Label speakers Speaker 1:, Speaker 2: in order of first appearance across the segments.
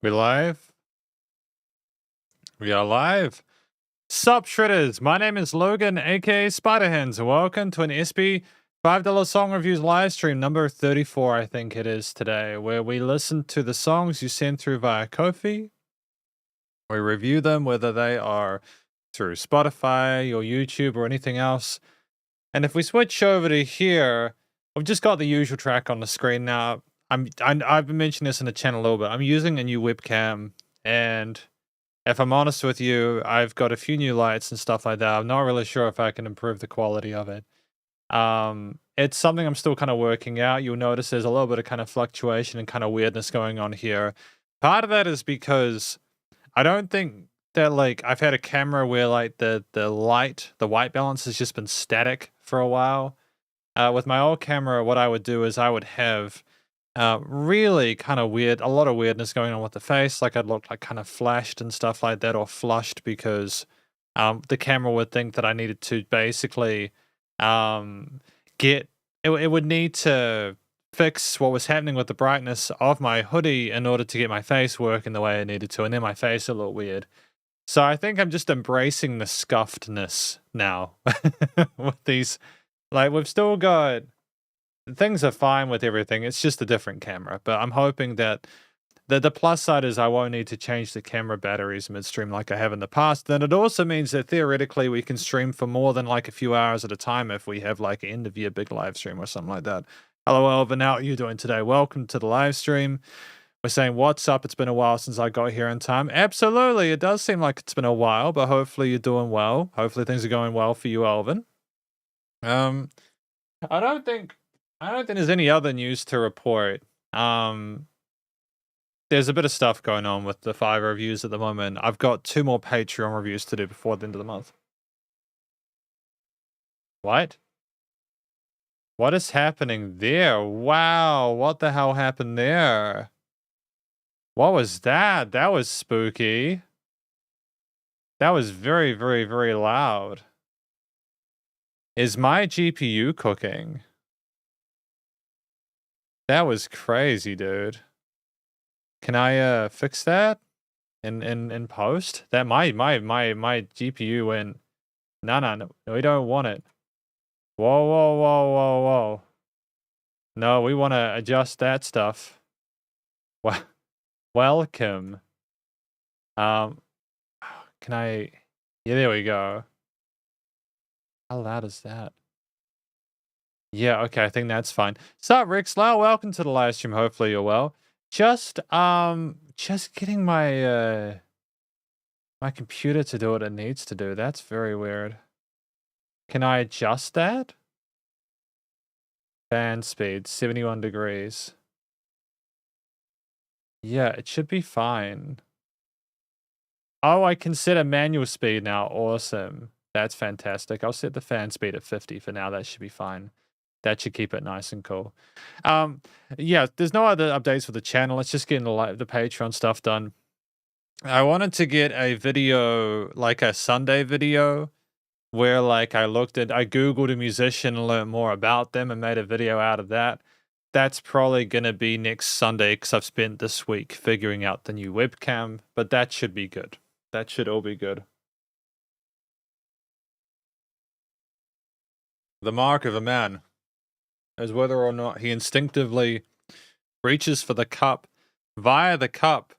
Speaker 1: We live? We are live. Sup, Shredders? My name is Logan, aka Spiderhands, and welcome to an SB $5 song reviews live stream number 34, I think it is today, where we listen to the songs you send through via Ko-fi. We review them, whether they are through Spotify or YouTube or anything else. And if we switch over to here, we've just got the usual track on the screen now. I've been mentioning this in the channel a little bit. I'm using a new webcam, and if I'm honest with you, I've got a few new lights and stuff like that. I'm not really sure if I can improve the quality of it. It's something I'm still kind of working out. You'll notice there's a little bit of kind of fluctuation and kind of weirdness going on here. Part of that is because I don't think that, like, I've had a camera where like the white balance has just been static for a while. With my old camera, what I would do is I would have really kind of weird, a lot of weirdness going on with the face. Like I'd look like kind of flashed and stuff like that, or flushed, because the camera would think that I needed to basically it would need to fix what was happening with the brightness of my hoodie in order to get my face working the way I needed to, and then my face would look weird. So I think I'm just embracing the scuffedness now with these. Like, we've still got, things are fine with everything. It's just a different camera, but I'm hoping that the plus side is I won't need to change the camera batteries midstream like I have in the past. Then it also means that theoretically we can stream for more than like a few hours at a time if we have like an end of year big live stream or something like that. Hello, Elvin. How are you doing today? Welcome to the live stream. We're saying, what's up? It's been a while since I got here in time. Absolutely. It does seem like it's been a while, but hopefully you're doing well. Hopefully things are going well for you, Elvin. I don't think there's any other news to report. There's a bit of stuff going on with the 5 reviews at the moment. I've got 2 more Patreon reviews to do before the end of the month. What? What is happening there? Wow, what the hell happened there? What was that? That was spooky. That was very, very, very loud. Is my GPU cooking? That was crazy, dude. Can I fix that in post? That my GPU went. No, we don't want it. Whoa. No, we want to adjust that stuff. Welcome. Can I? Yeah, there we go. How loud is that? Yeah, okay, I think that's fine. Sup, Rick Slow, welcome to the live stream. Hopefully you're well. Just getting my my computer to do what it needs to do. That's very weird. Can I adjust that? Fan speed, 71 degrees. Yeah, it should be fine. Oh, I can set a manual speed now. Awesome. That's fantastic. I'll set the fan speed at 50 for now. That should be fine. That should keep it nice and cool. Yeah, there's no other updates for the channel. Let's just get the Patreon stuff done. I wanted to get a video, like a Sunday video, where like I Googled a musician and learned more about them and made a video out of that. That's probably going to be next Sunday because I've spent this week figuring out the new webcam, but that should be good. That should all be good. The mark of a man is whether or not he instinctively reaches for the cup via the cup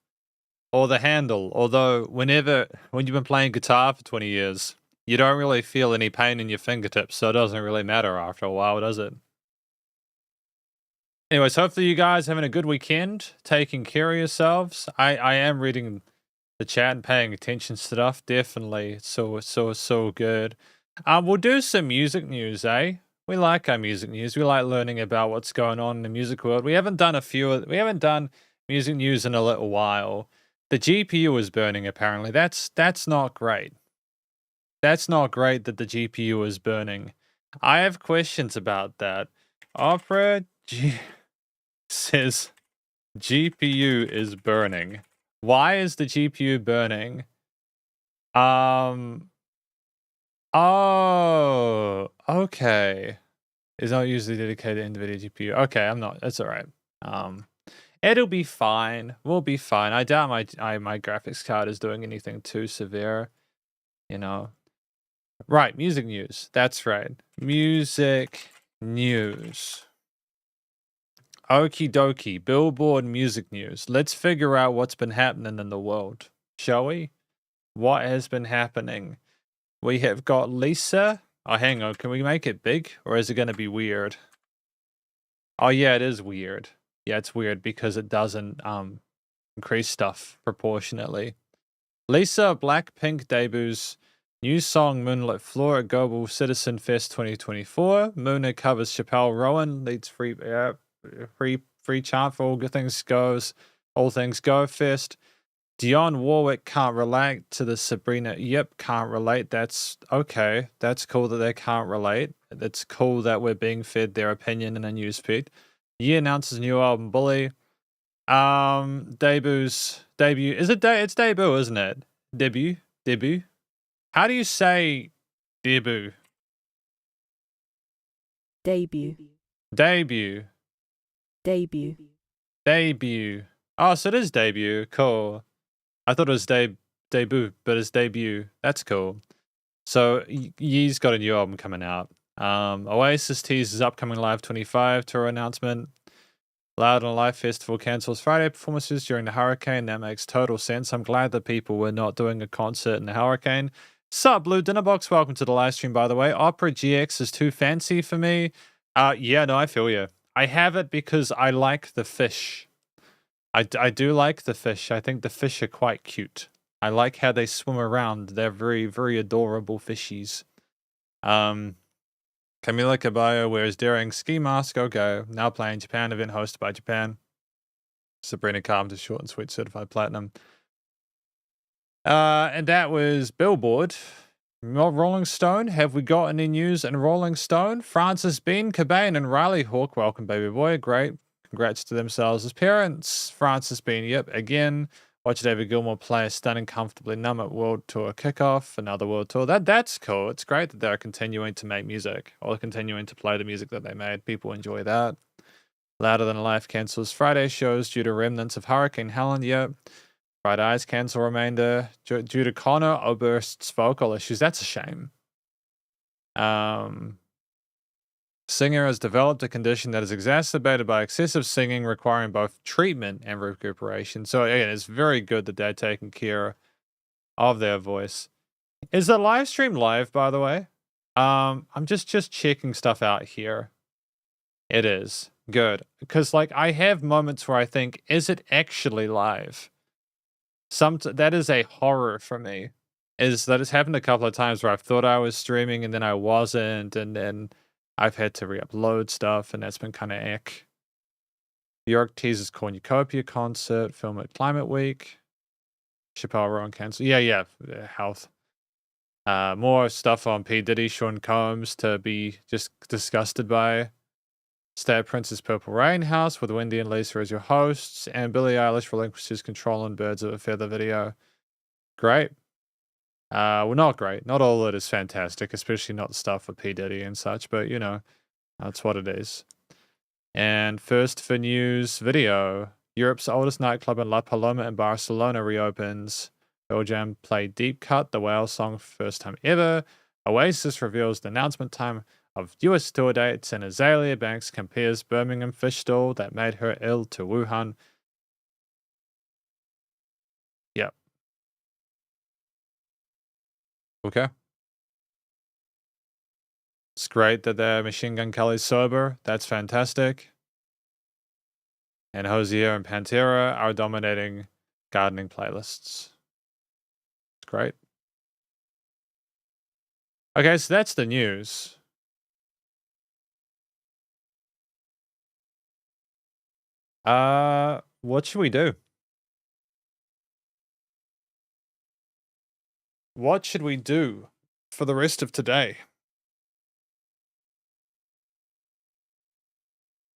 Speaker 1: or the handle. Although when you've been playing guitar for 20 years, you don't really feel any pain in your fingertips, so it doesn't really matter after a while, does it? Anyways, hopefully you guys having a good weekend, taking care of yourselves. I am reading the chat and paying attention to stuff. Definitely, so good. We'll do some music news, eh? We like our music news. We like learning about what's going on in the music world. We haven't done music news in a little while. The GPU is burning, apparently. That's not great. That's not great that the GPU is burning. I have questions about that. Opera says GPU is burning. Why is the GPU burning? Oh, okay. Is not usually dedicated to NVIDIA GPU. Okay, I'm not. That's all right. It'll be fine. We'll be fine. I doubt my graphics card is doing anything too severe, you know. Right, music news. That's right. Music news. Okie dokie. Billboard music news. Let's figure out what's been happening in the world, shall we? What has been happening? We have got Lisa. Oh, hang on. Can we make it big? Or is it going to be weird? Oh, yeah, it is weird. Yeah, it's weird because it doesn't increase stuff proportionately. Lisa Blackpink debuts new song Moonlit Floor at Global Citizen Fest 2024. Moona covers Chappelle Rowan, leads free chant for all things go fest. Dionne Warwick can't relate to the Sabrina. Yep, can't relate. That's okay. That's cool that they can't relate. It's cool that we're being fed their opinion in a newsfeed. Ye announces new album Bully. Debut. Is it it's debut, isn't it? Debut. How do you say debut?
Speaker 2: Debut.
Speaker 1: Debut.
Speaker 2: Debut.
Speaker 1: Debut. Oh, so it is debut. Cool. I thought it was debut, but it's debut. That's cool. So Ye's got a new album coming out. Oasis teases upcoming Live 25 tour announcement. Loud and Live Festival cancels Friday performances during the hurricane. That makes total sense. I'm glad that people were not doing a concert in the hurricane. Sup, Blue Dinner Box? Welcome to the live stream, by the way. Opera GX is too fancy for me. Yeah, no, I feel you. I have it because I like the fish. I do like the fish. I think the fish are quite cute. I like how they swim around. They're very, very adorable fishies. Camila Cabello wears daring ski mask. Okay, now playing Japan event hosted by Japan. Sabrina Carpenter, short and sweet, certified platinum. And that was Billboard. Rolling Stone. Have we got any news in Rolling Stone? Francis Bean, Cobain, and Riley Hawk. Welcome, baby boy. Great. Congrats to themselves as parents. Francis Bean, yep, again. Watch David Gilmour play a stunning, comfortably numb at World Tour kickoff. Another World Tour. That's cool. It's great that they're continuing to make music or continuing to play the music that they made. People enjoy that. Louder Than Life cancels Friday shows due to remnants of Hurricane Helen. Yep. Bright Eyes cancel remainder due to Connor Oberst's vocal issues. That's a shame. Singer has developed a condition that is exacerbated by excessive singing, requiring both treatment and recuperation. So again, it's very good that they're taking care of their voice. Is the live stream live, by the way? I'm just checking stuff out here. It is good because like I have moments where I think, is it actually live? That is a horror for me. Is that it's happened a couple of times where I've thought I was streaming and then I wasn't, and then I've had to re-upload stuff, and that's been kind of ick. York teases cornucopia concert, film at Climate Week. Chappelle Rowan cancel. Yeah, health. More stuff on P. Diddy, Sean Combs to be just disgusted by. Stay at Prince's Purple Rain House with Wendy and Lisa as your hosts, and Billie Eilish relinquishes control on Birds of a Feather video. Great. Well, not great. Not all of it is fantastic, especially not stuff for P. Diddy and such, but you know, that's what it is. And first for news video, Europe's oldest nightclub in La Paloma in Barcelona reopens. Pearl Jam play Deep Cut, the Whale song for first time ever. Oasis reveals the announcement time of US tour dates, and Azalea Banks compares Birmingham fish stall that made her ill to Wuhan. Yep. Okay. It's great that the Machine Gun Kelly's sober. That's fantastic. And Hosier and Pantera are dominating gardening playlists. It's great. Okay, so that's the news. What should we do? What should we do for the rest of today?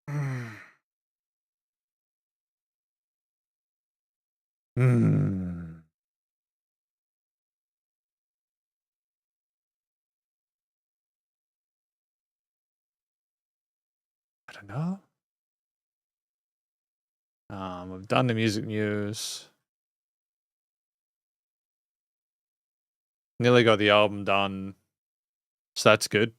Speaker 1: Hmm. I don't know. We've done the music news. Nearly got the album done. So that's good.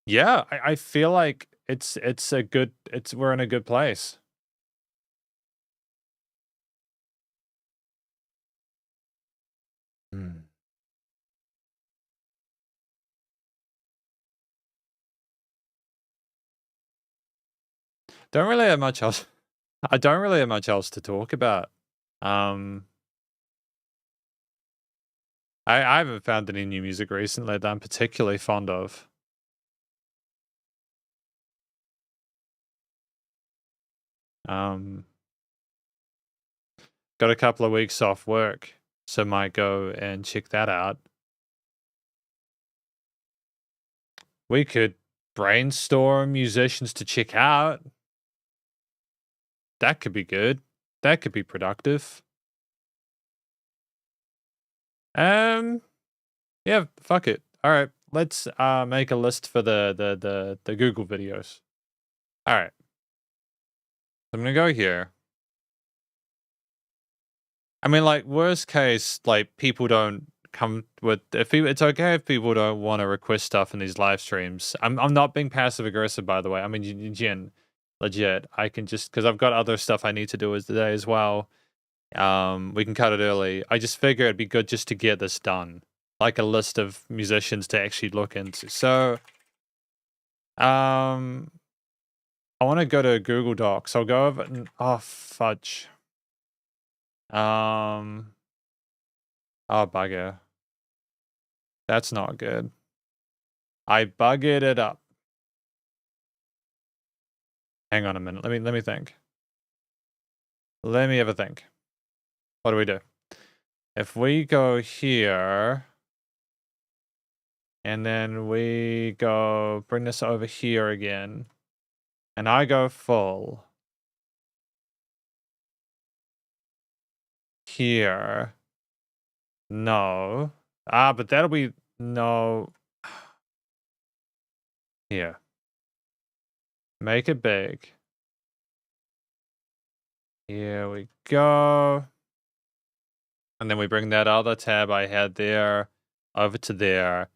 Speaker 1: Yeah, I feel like we're in a good place. Mm. Don't really have much else. I don't really have much else to talk about. Um, I haven't found any new music recently that I'm particularly fond of. Um, got a couple of weeks off work, so might go and check that out. We could brainstorm musicians to check out. That could be good. That could be productive. Um, yeah, fuck it. All right, let's make a list for the Google videos. All right, I'm gonna go here. I mean, like worst case, like people don't come with if people, it's okay if people don't want to request stuff in these live streams. I'm not being passive aggressive, by the way. I mean, Jin, legit. I can just because I've got other stuff I need to do as today as well. We can cut it early. I just figure it'd be good just to get this done, like a list of musicians to actually look into. So, um, I want to go to Google Docs. I'll go over. Oh fudge. Um. Oh bugger. That's not good. I buggered it up. Hang on a minute. Let me think. Let me have a think. What do we do? If we go here and then we go bring this over here again and I go full here. No. But that'll be no. Here. Make it big. Here we go. And then we bring that other tab I had there over to there.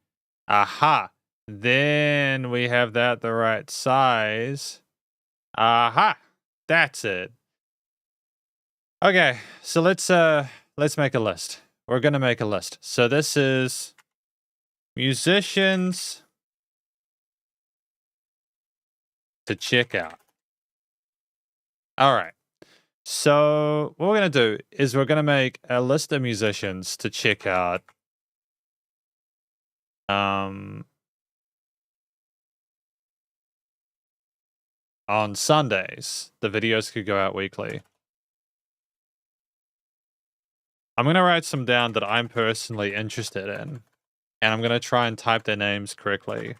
Speaker 1: Aha. Then we have that the right size. Aha. That's it. Okay, so let's make a list. We're gonna make a list. So this is musicians to check out. All right. So what we're gonna do is we're gonna make a list of musicians to check out. Um, on Sundays, the videos could go out weekly. I'm gonna write some down that I'm personally interested in, and I'm gonna try and type their names correctly.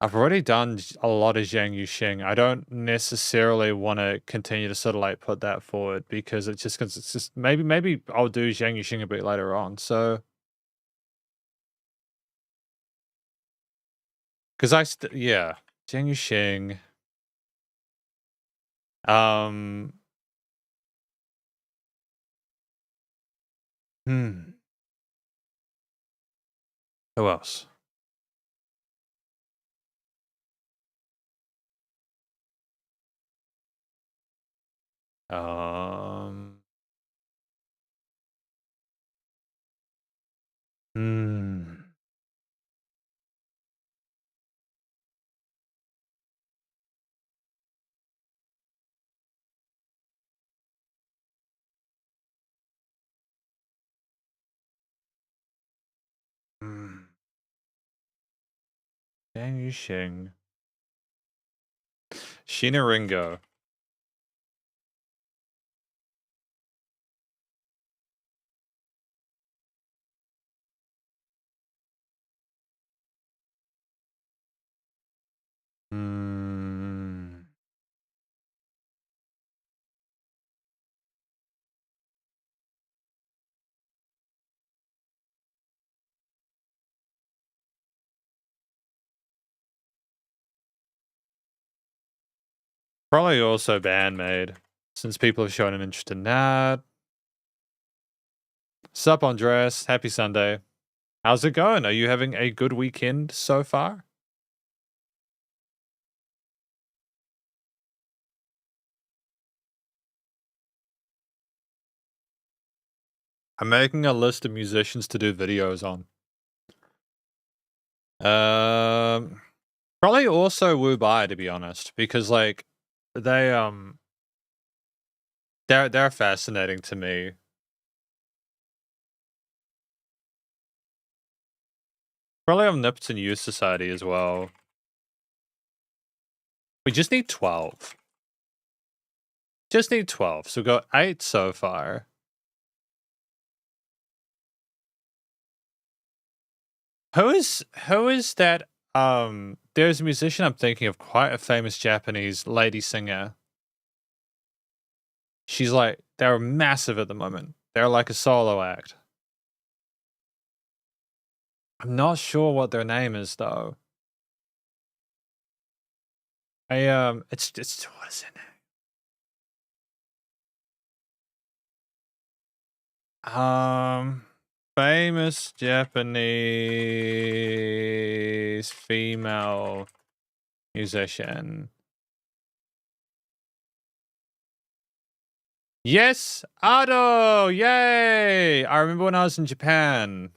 Speaker 1: I've already done a lot of Zhang Yuxing. I don't necessarily want to continue to sort of like put that forward because it's just because it's just maybe I'll do Zhang Yuxing a bit later on. So because yeah, Zhang Yuxing. Um, hmm. Who else? Um, hmm. Hmm. Zhang Yuxing. Sheena Ringo. Hmm. Probably also Bandmade, since people have shown an interest in that. Sup, Andres? Happy Sunday. How's it going? Are you having a good weekend so far? I'm making a list of musicians to do videos on. Probably also Wu Bai, to be honest, because like they they're fascinating to me. Probably Omnipotent Youth Society as well. We just need 12. Just need 12. So we got 8 so far. Who is that? There's a musician I'm thinking of, quite a famous Japanese lady singer. She's like, they're massive at the moment. They're like a solo act. I'm not sure what their name is though. It's what is it now? Famous Japanese female musician. Yes, Ado! Yay! I remember when I was in Japan.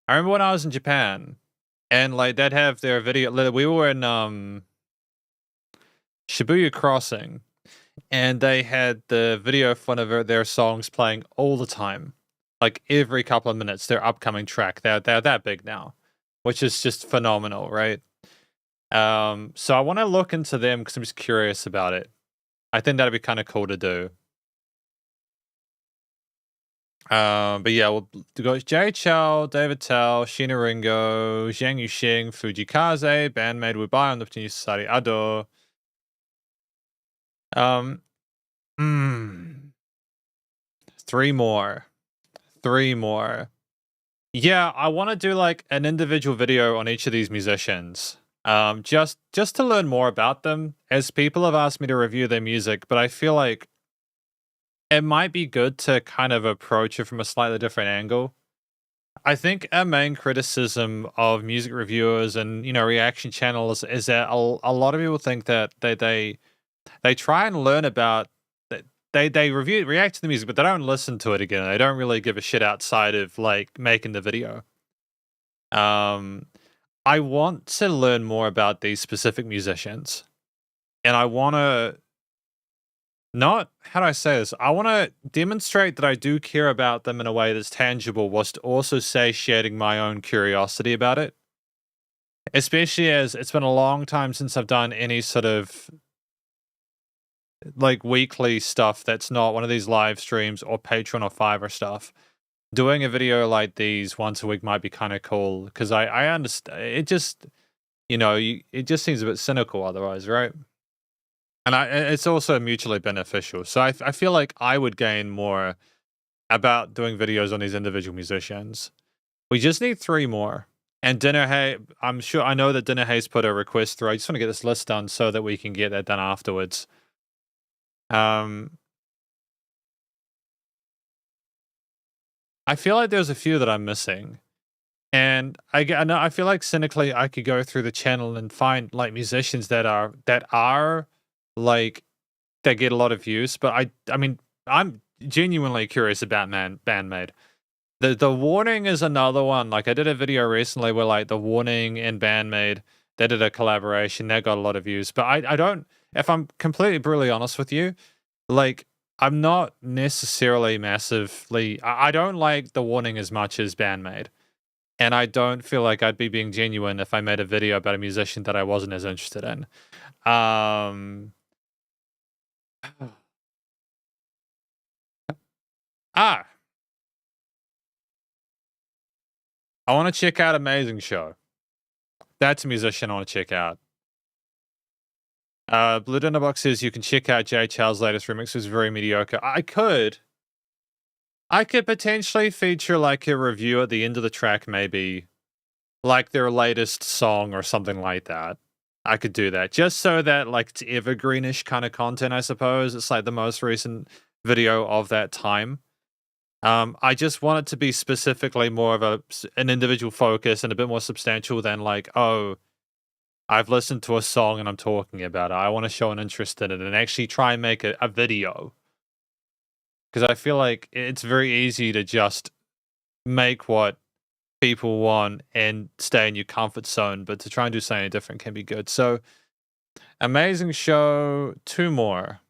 Speaker 1: And like they'd have their video. We were in Shibuya Crossing, and they had the video of one of their songs playing all the time, like every couple of minutes. Their upcoming track. They're that big now, which is just phenomenal, right? So I want to look into them because I'm just curious about it. I think that'd be kind of cool to do. But yeah, we'll go Jay Chou, David Tao, Shina Ringo, Zhang Yuxing, Fujikaze, Bandmade Wubai on the New Society, Ado. Three more. Yeah, I want to do like an individual video on each of these musicians. Just to learn more about them, as people have asked me to review their music, but I feel like it might be good to kind of approach it from a slightly different angle. I think a main criticism of music reviewers and, you know, reaction channels is that a lot of people think that they try and learn about they react to the music, but they don't listen to it again. They don't really give a shit outside of like making the video. I want to learn more about these specific musicians, and I want to not, how do I say this? I want to demonstrate that I do care about them in a way that's tangible, whilst also satiating my own curiosity about it. Especially as it's been a long time since I've done any sort of like weekly stuff that's not one of these live streams or Patreon or Fiverr stuff. Doing a video like these once a week might be kind of cool because I understand it. Just, you know, it just seems a bit cynical otherwise, right? And it's also mutually beneficial. So I feel like I would gain more about doing videos on these individual musicians. We just need 3 more. And Dinner Hay, I know that Dinner Hay's put a request through. I just want to get this list done so that we can get that done afterwards. I feel like there's a few that I'm missing. And I feel like cynically I could go through the channel and find like musicians that are like that get a lot of views, but I mean I'm genuinely curious about Bandmade. The Warning is another one. Like I did a video recently where like the Warning and Bandmade, they did a collaboration, that got a lot of views. But I don't, if I'm completely brutally honest with you, like I'm not necessarily massively I don't like the Warning as much as Bandmade. And I don't feel like I'd be being genuine if I made a video about a musician that I wasn't as interested in. I want to check out Amazing Show. That's a musician I want to check out. Blue Dinnerbox says you can check out Jay Chou's latest remix. It was very mediocre. I could potentially feature like a review at the end of the track, maybe like their latest song or something like that. I could do that just so that like it's evergreenish kind of content, I suppose. It's like the most recent video of that time. I just want it to be specifically more of an individual focus and a bit more substantial than like, oh, I've listened to a song and I'm talking about it. I want to show an interest in it and actually try and make a video. Because I feel like it's very easy to just make what people want and stay in your comfort zone, but to try and do something different can be good. So, amazing show. 2 more.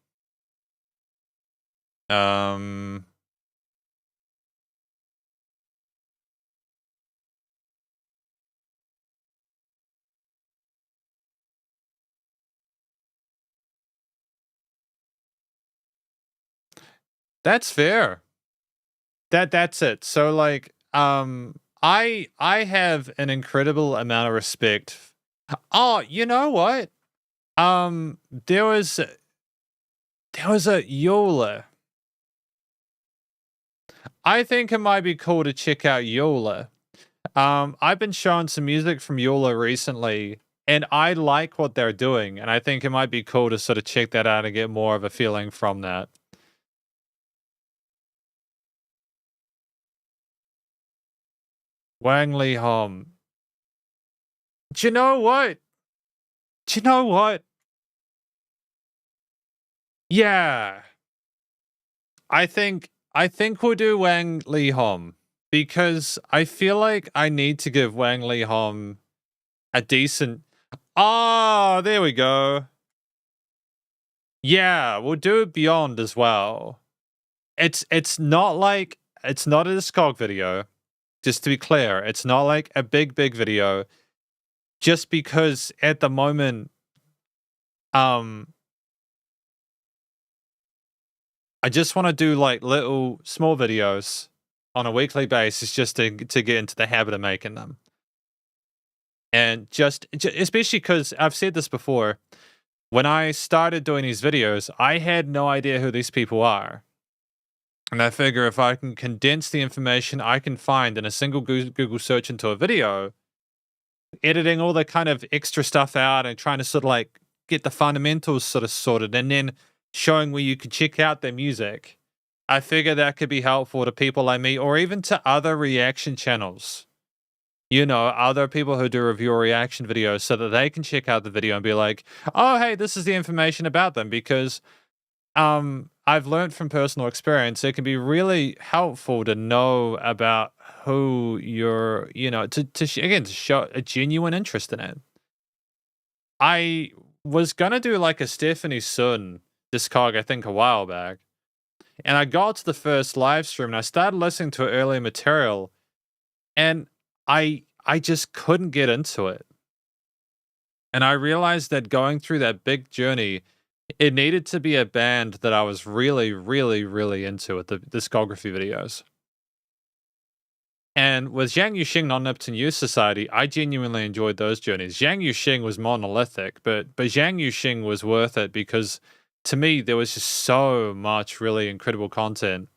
Speaker 1: That's fair. That's it. So like I have an incredible amount of respect. Oh, you know what? There was a Yola. I think it might be cool to check out Yola. I've been shown some music from Yola recently, and I like what they're doing, and I think it might be cool to sort of check that out and get more of a feeling from that. Wang Li Hom. Do you know what? Do you know what? Yeah. I think we'll do Wang Li Hom because I feel like I need to give Wang Li Hom a decent. Oh, there we go. Yeah, we'll do it Beyond as well. It's not like it's not a Discog video. Just to be clear, it's not like a big video. Just because at the moment, um, I just want to do like little small videos on a weekly basis just to get into the habit of making them. And especially because I've said this before, when I started doing these videos, I had no idea who these people are. And I figure if I can condense the information I can find in a single Google search into a video, editing all the kind of extra stuff out and trying to sort of like get the fundamentals sort of sorted and then showing where you can check out their music, I figure that could be helpful to people like me or even to other reaction channels. You know, other people who do review or reaction videos so that they can check out the video and be like, oh, hey, this is the information about them because I've learned from personal experience, it can be really helpful to know about who you're, you know, again, to show a genuine interest in it. I was gonna do like a Stephanie Sun Discog, I think, a while back. And I got to the first live stream and I started listening to early material and I just couldn't get into it. And I realized that going through that big journey, it needed to be a band that I was really, really, really into at the discography videos. And with Zhang Yuxing and Omnipotent Youth Society, I genuinely enjoyed those journeys. Zhang Yuxing was monolithic, but Zhang Yuxing was worth it because to me, there was just so much really incredible content.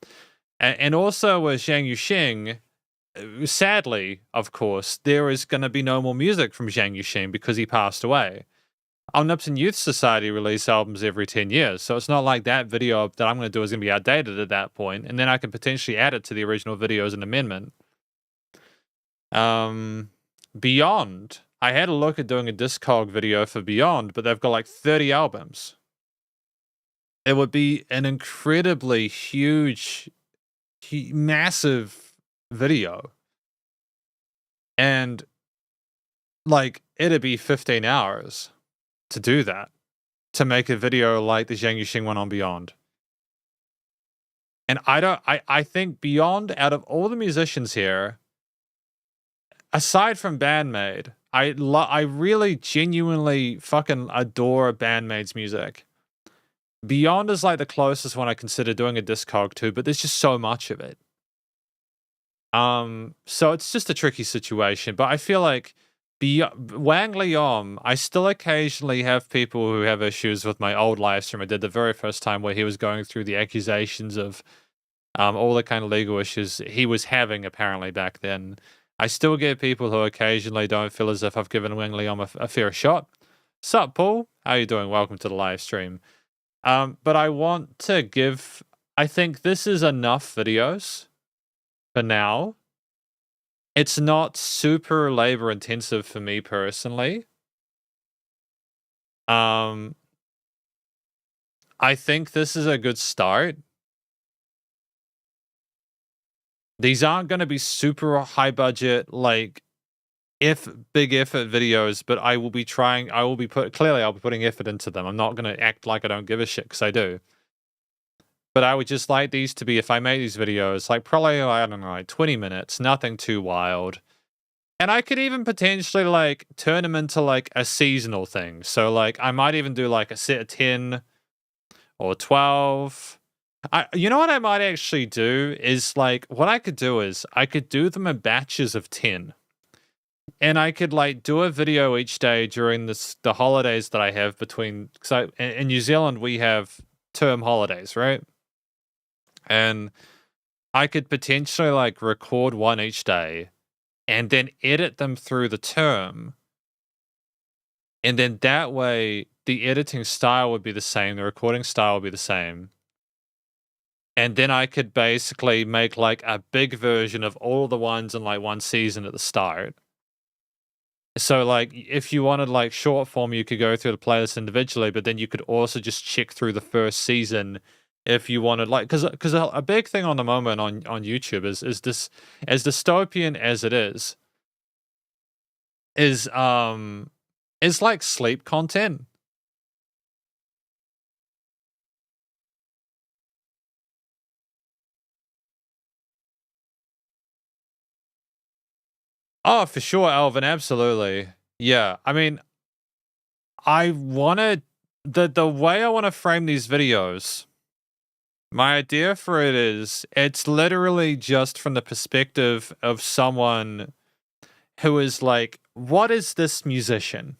Speaker 1: And also with Zhang Yuxing, sadly, of course, there is going to be no more music from Zhang Yuxing because he passed away. Omnipotent Youth Society release albums every 10 years, so it's not like that video that I'm going to do is going to be outdated at that point, and then I can potentially add it to the original video as an amendment. Beyond, I had a look at doing a Discog video for Beyond, but they've got like 30 albums. It would be an incredibly huge, massive video. And like, it'd be 15 hours to do that, to make a video like the Zhang Yuxing one on Beyond. And I think Beyond, out of all the musicians here, aside from Bandmate, I really genuinely fucking adore Bandmate's music. Beyond is like the closest one I consider doing a Discog to, but there's just so much of it. So it's just a tricky situation, but I feel like Wang Liom, I still occasionally have people who have issues with my old live stream I did the very first time where he was going through the accusations of all the kind of legal issues he was having apparently back then. I still get people who occasionally don't feel as if I've given Wang Liom a fair shot. Sup, Paul? How you doing? Welcome to the live stream. But I want to give. I think this is enough videos for now. It's not super labor intensive for me personally. I think this is a good start. These aren't going to be super high budget, like big effort videos, but I will be I'll be putting effort into them. I'm not going to act like I don't give a shit, because I do. But I would just like these to be, if I made these videos, like probably, I don't know, like 20 minutes, nothing too wild. And I could even potentially like turn them into like a seasonal thing. So like I might even do like a set of 10 or 12. You know what I might actually do is like, what I could do is I could do them in batches of 10. And I could like do a video each day during the holidays that I have between, because in New Zealand we have term holidays, right? And I could potentially like record one each day and then edit them through the term. And then that way the editing style would be the same, the recording style would be the same. And then I could basically make like a big version of all the ones in like one season at the start. So like if you wanted like short form, you could go through the playlist individually, but then you could also just check through the first season if you wanted, like, because a big thing on the moment on YouTube is this, as dystopian as it is like sleep content. Oh, for sure, Alvin, absolutely. Yeah, I mean, I wanted the way I want to frame these videos. My idea for it is it's literally just from the perspective of someone who is like, what is this musician?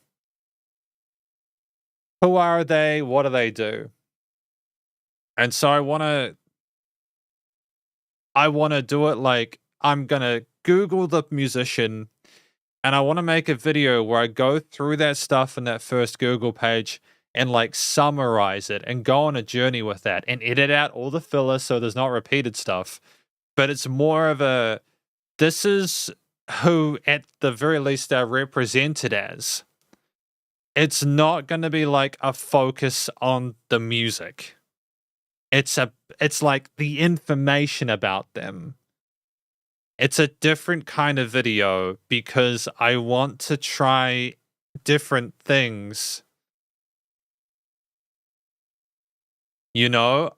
Speaker 1: Who are they? What do they do? And so I want to do it like I'm going to Google the musician and I want to make a video where I go through that stuff in that first Google page and like summarize it and go on a journey with that and edit out all the filler so there's not repeated stuff. But it's more of a, this is who at the very least they're represented as. It's not going to be like a focus on the music. It's like the information about them. It's a different kind of video because I want to try different things. You know,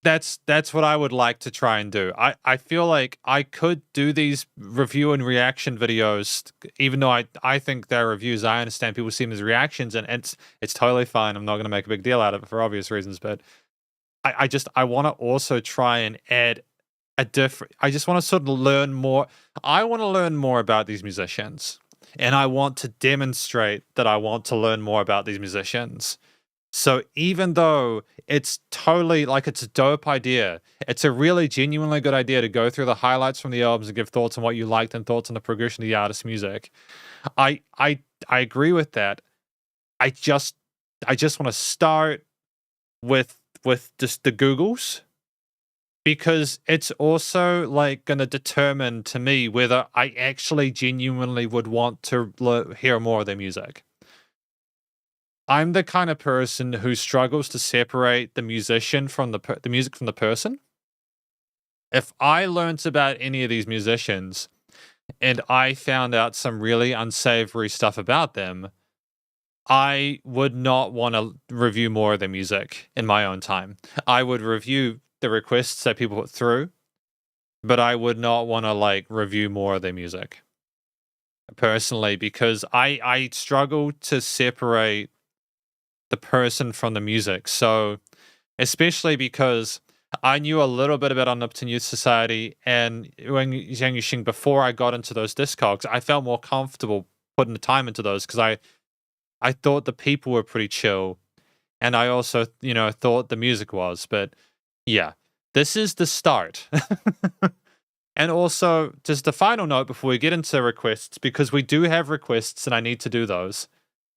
Speaker 1: that's what I would like to try and do. I feel like I could do these review and reaction videos, even though I think they're reviews. I understand people see them as reactions, and it's totally fine. I'm not going to make a big deal out of it for obvious reasons, but I want to also try and add a different. I just want to sort of learn more. I want to learn more about these musicians, and I want to demonstrate that I want to learn more about these musicians. So even though it's totally like it's a dope idea, it's a really genuinely good idea to go through the highlights from the albums and give thoughts on what you liked and thoughts on the progression of the artist's music. I agree with that. I just want to start with just the Googles, because it's also like going to determine to me whether I actually genuinely would want to hear more of their music. I'm the kind of person who struggles to separate the musician from the music from the person. If I learnt about any of these musicians and I found out some really unsavory stuff about them, I would not want to review more of their music in my own time. I would review the requests that people put through, but I would not want to like review more of their music personally, because I struggle to separate the person from the music. So, especially because I knew a little bit about Omnipotent Youth Society and when Zhang Yuxing before I got into those Discogs, I felt more comfortable putting the time into those because I thought the people were pretty chill, and I also thought the music was. But yeah, this is the start. And also, just a final note before we get into requests, because we do have requests and I need to do those.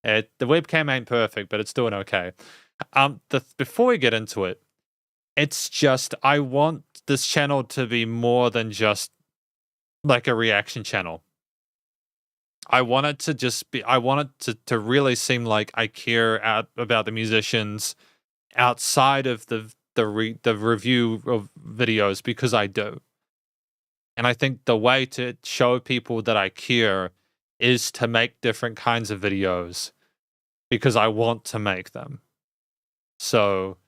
Speaker 1: The webcam ain't perfect, but it's doing okay. Before we get into it, it's just I want this channel to be more than just like a reaction channel. I want it to just be. I want it to really seem like I care about the musicians outside of the review of videos, because I do. And I think the way to show people that I care is to make different kinds of videos because I want to make them. So,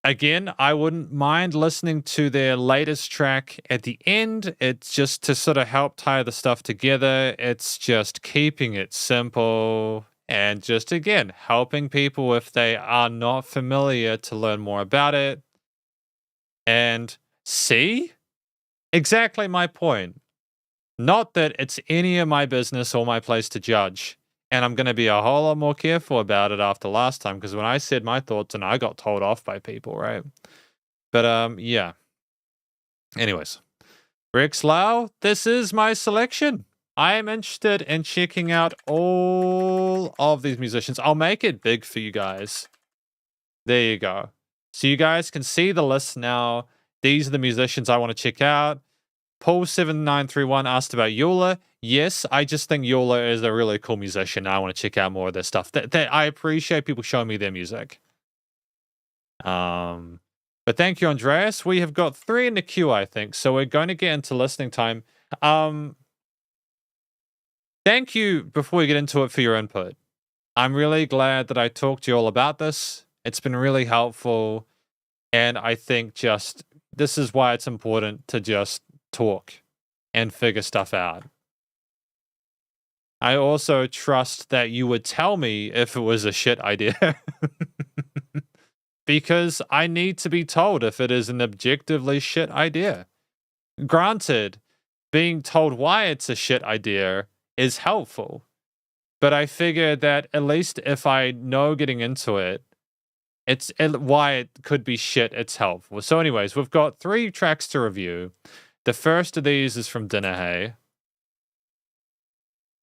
Speaker 1: again, I wouldn't mind listening to their latest track at the end. It's just to sort of help tie the stuff together. It's just keeping it simple and just, again, helping people if they are not familiar to learn more about it. And see? Exactly my point. Not that it's any of my business or my place to judge. And I'm going to be a whole lot more careful about it after last time, because when I said my thoughts and I got told off by people, right? But yeah. Anyways, Rex Lau, this is my selection. I am interested in checking out all of these musicians. I'll make it big for you guys. There you go. So you guys can see the list now. These are the musicians I want to check out. Paul7931 asked about Yola. Yes, I just think Yola is a really cool musician. I want to check out more of their stuff. I appreciate people showing me their music. But thank you, Andreas. We have got 3 in the queue, I think. So we're going to get into listening time. Thank you, before we get into it, for your input. I'm really glad that I talked to you all about this. It's been really helpful. And I think just this is why it's important to just talk and figure stuff out. I also trust that you would tell me if it was a shit idea. Because I need to be told if it is an objectively shit idea. Granted, being told why it's a shit idea is helpful. But I figure that at least if I know getting into it, why it could be shit, it's helpful. So anyways, we've got 3 tracks to review. The first of these is from Dinnerhay.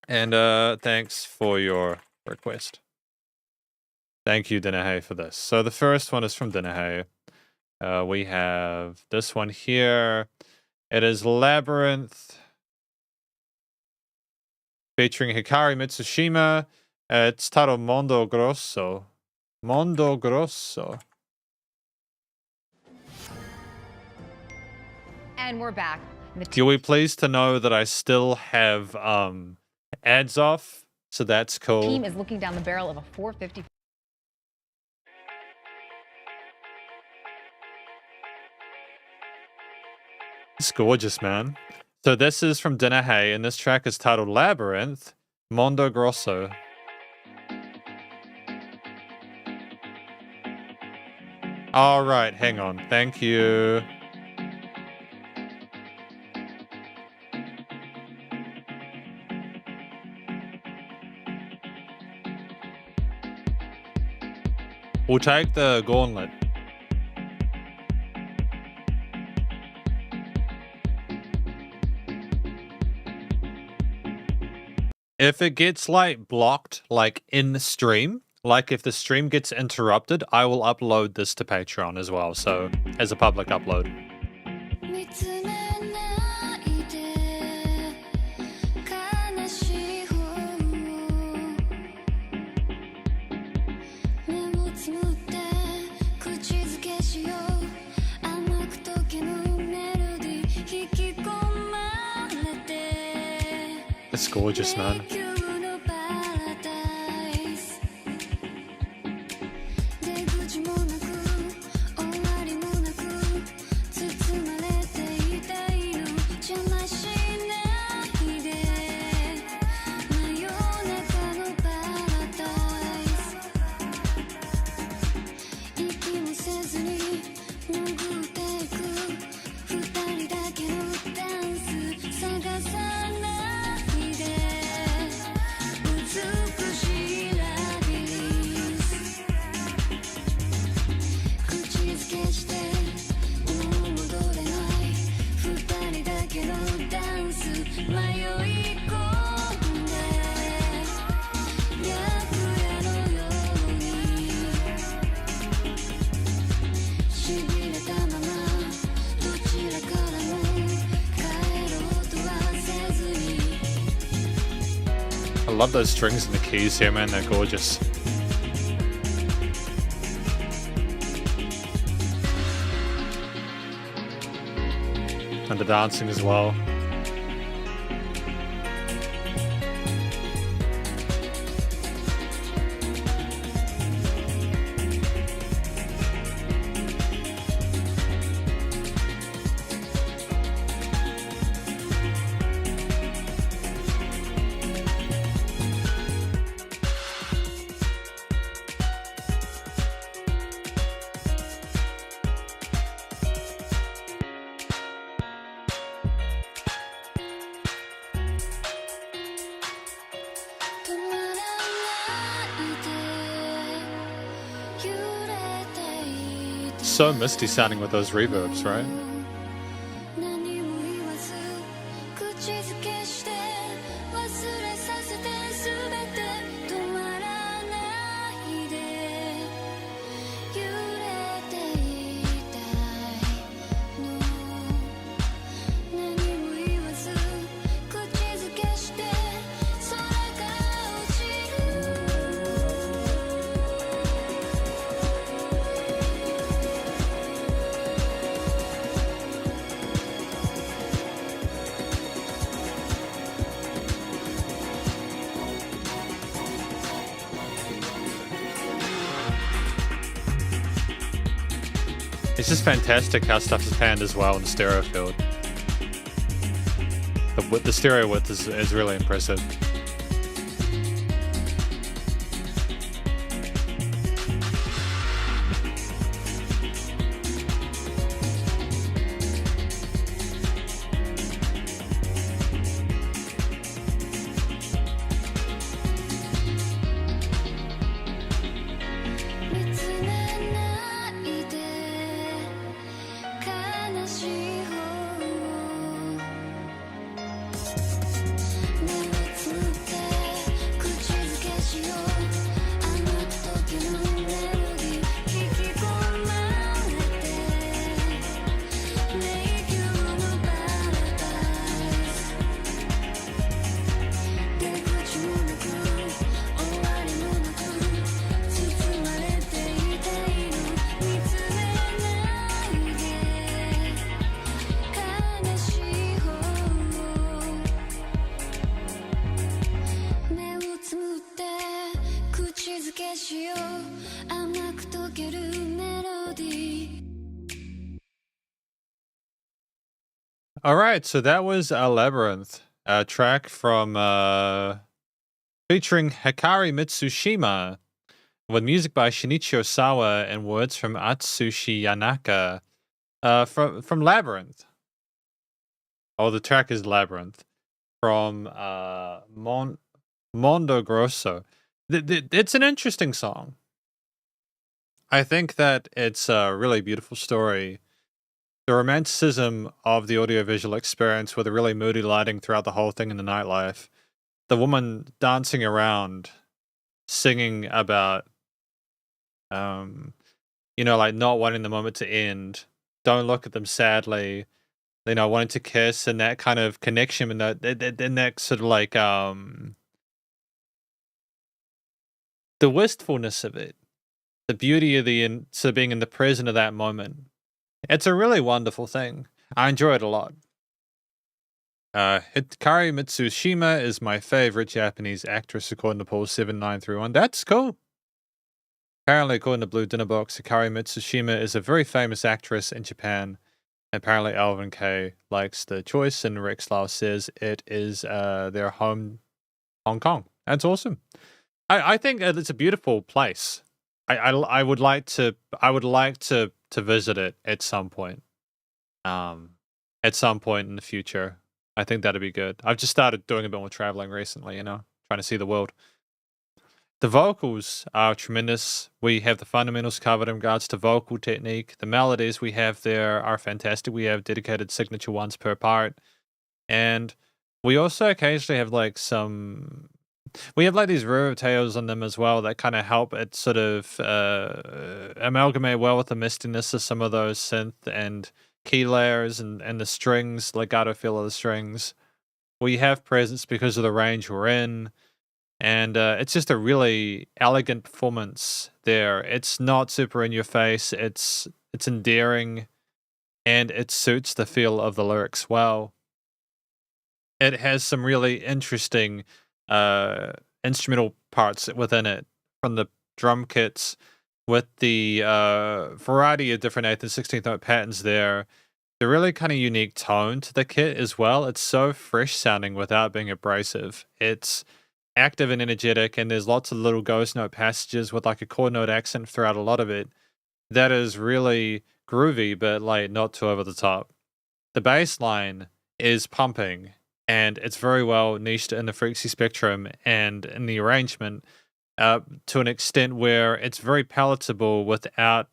Speaker 1: And thanks for your request. Thank you, Dinnerhay, for this. So the first one is from Dinnerhay. We have this one here. It is Labyrinth featuring Hikari Mitsushima. It's titled Mondo Grosso. Mondo Grosso.
Speaker 3: And we're back.
Speaker 1: You'll be pleased to know that I still have ads off, so that's cool.
Speaker 3: The team is looking down the barrel of a 450.
Speaker 1: It's gorgeous, man. So this is from Dinnerhay, and this track is titled Labyrinth, Mondo Grosso. All right, hang on. Thank you. We'll take the gauntlet. If it gets like blocked, like in the stream, like if the stream gets interrupted, I will upload this to Patreon as well. So as a public upload. It's gorgeous, man. love those strings and the keys here, man. They're gorgeous. And the dancing as well. So misty sounding with those reverbs, right? It's just fantastic how stuff is panned as well in the stereo field. The stereo width is really impressive. All right, so that was Labyrinth, a track from featuring Hikari Mitsushima, with music by Shinichi Osawa and words from Atsushi Yanaka, from Labyrinth. Oh, the track is Labyrinth from Mondo Grosso. It's an interesting song. I think that it's a really beautiful story. The romanticism of the audiovisual experience with a really moody lighting throughout the whole thing in the nightlife. The woman dancing around, singing about, like not wanting the moment to end. Don't look at them sadly. Wanting to kiss, and that kind of connection, and that sort of like the wistfulness of it, the beauty of sort of being in the present of that moment. It's a really wonderful thing. I enjoy it a lot. Hikari Mitsushima is my favorite Japanese actress, according to Paul7931. That's cool. Apparently, according to Blue Dinner Box, Hikari Mitsushima is a very famous actress in Japan. Apparently, Alvin K likes the choice, and Rex Lau says it is their home, Hong Kong. That's awesome. I think it's a beautiful place. I would like to visit it at some point. At some point in the future. I think that'd be good. I've just started doing a bit more traveling recently, trying to see the world. The vocals are tremendous. We have the fundamentals covered in regards to vocal technique. The melodies we have there are fantastic. We have dedicated signature ones per part. And we also occasionally have like these reverb tails on them as well that kind of help it sort of amalgamate well with the mistiness of some of those synth and key layers and the strings, legato feel of the strings. We have presence because of the range we're in. And it's just a really elegant performance there. It's not super in your face. It's endearing, and it suits the feel of the lyrics well. It has some really interesting uh, instrumental parts within it, from the drum kits with the variety of different 8th and 16th note patterns there. The really kind of unique tone to the kit as well. It's so fresh sounding without being abrasive. It's active and energetic, and there's lots of little ghost note passages with like a chord note accent throughout a lot of it. That is really groovy, but like not too over the top. The bass line is pumping, and it's very well niched in the frequency spectrum and in the arrangement to an extent where it's very palatable without,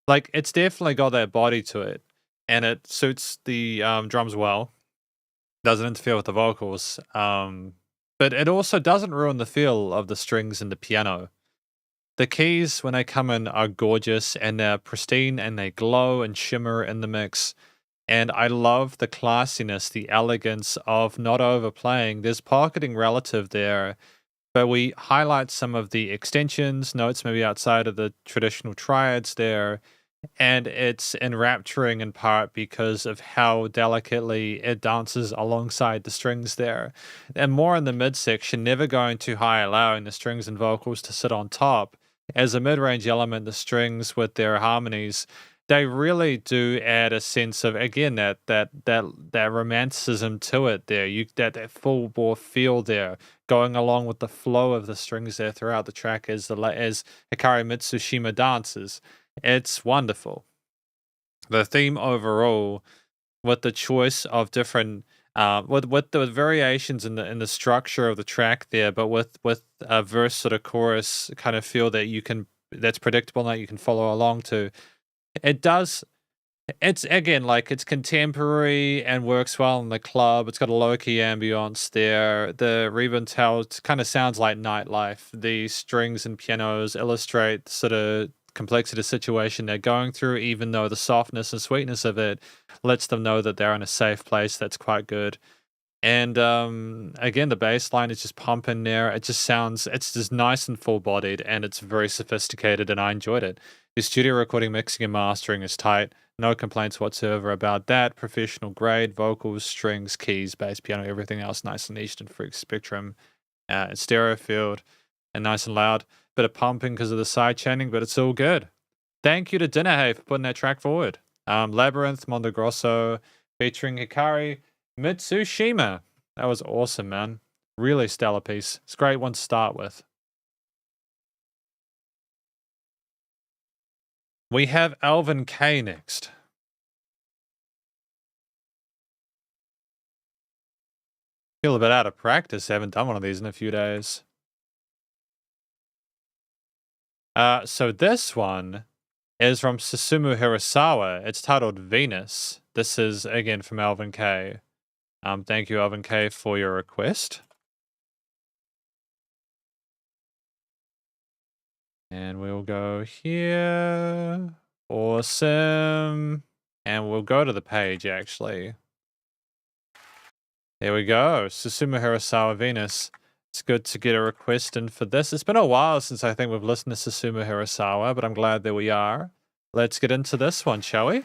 Speaker 1: like, it's definitely got that body to it, and it suits the drums well. Doesn't interfere with the vocals, but it also doesn't ruin the feel of the strings and the piano. The keys, when they come in, are gorgeous and they're pristine and they glow and shimmer in the mix. And I love the classiness, the elegance of not overplaying. There's pocketing relative there, but we highlight some of the extensions, notes maybe outside of the traditional triads there. And it's enrapturing in part because of how delicately it dances alongside the strings there. And more in the midsection, never going too high, allowing the strings and vocals to sit on top. As a mid-range element, the strings with their harmonies, they really do add a sense of, again, that romanticism to it there. That full bore feel there, going along with the flow of the strings there throughout the track as Hikari Mitsushima dances. It's wonderful. The theme overall, with the choice of different, with the variations in the structure of the track there, but with a verse sort of chorus kind of feel that's predictable and that you can follow along to. It does. It's again like it's contemporary and works well in the club. It's got a low key ambiance there. The refunds kind of sounds like nightlife. The strings and pianos illustrate sort of complexity of the situation they're going through, even though the softness and sweetness of it lets them know that they're in a safe place. That's quite good. And again, the bass line is just pumping there. It's just nice and full bodied, and it's very sophisticated, and I enjoyed it. The studio recording, mixing, and mastering is tight. No complaints whatsoever about that. Professional grade, vocals, strings, keys, bass, piano, everything else nice and niched and freak spectrum. It's stereo field and nice and loud. Bit of pumping because of the side chaining, but it's all good. Thank you to Dinnerhay for putting that track forward. Labyrinth, Mondo Grosso, featuring Hikari Mitsushima. That was awesome, man. Really stellar piece. It's a great one to start with. We have Alvin K next. Feel a bit out of practice. Haven't done one of these in a few days. So this one is from Susumu Hirasawa. It's titled Venus. This is again from Alvin K. Thank you, Alvin K, for your request. And we'll go here. Awesome. And we'll go to the page, actually. There we go. Susumu Hirasawa, Venus. It's good to get a request in for this. It's been a while since I think we've listened to Susumu Hirasawa, but I'm glad that we are. Let's get into this one, shall we?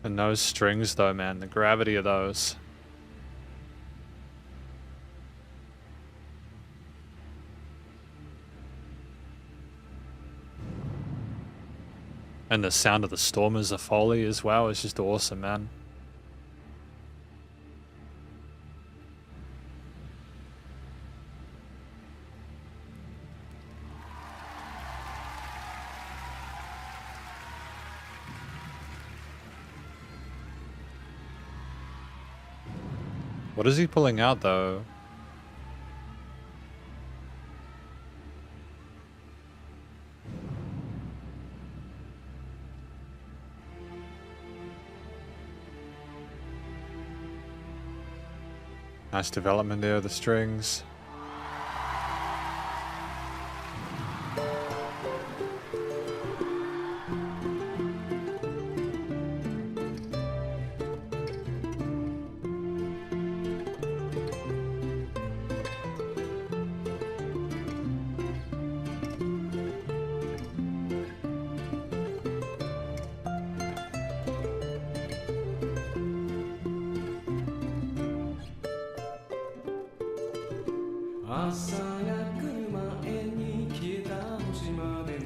Speaker 1: And those strings, though, man, the gravity of those. And the sound of the storm as a foley as well is just awesome, man. What is he pulling out, though? Nice development there of the strings.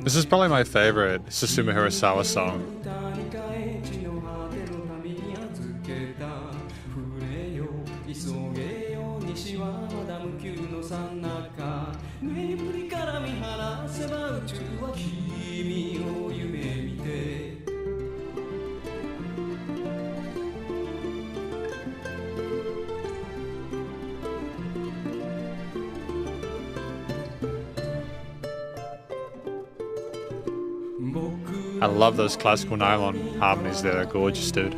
Speaker 1: This is probably my favorite Susumu Hirasawa song. I love those classical nylon harmonies there, they're gorgeous, dude.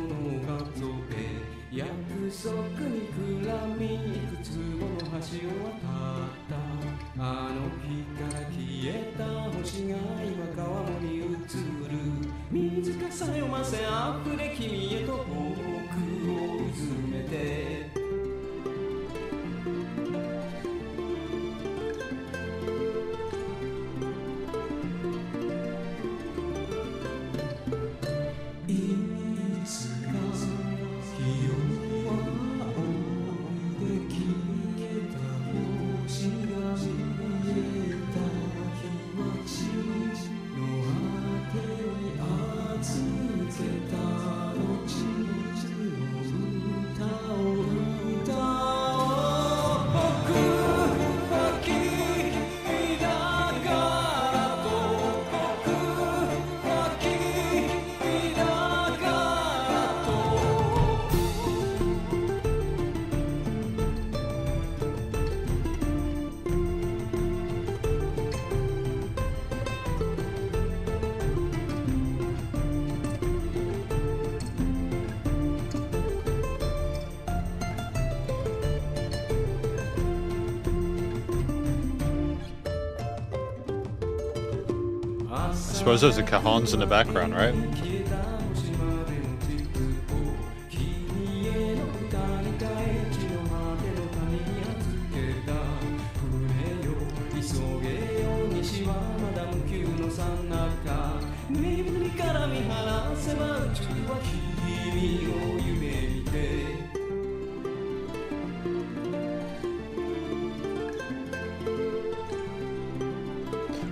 Speaker 1: I suppose those are cajons in the background, right?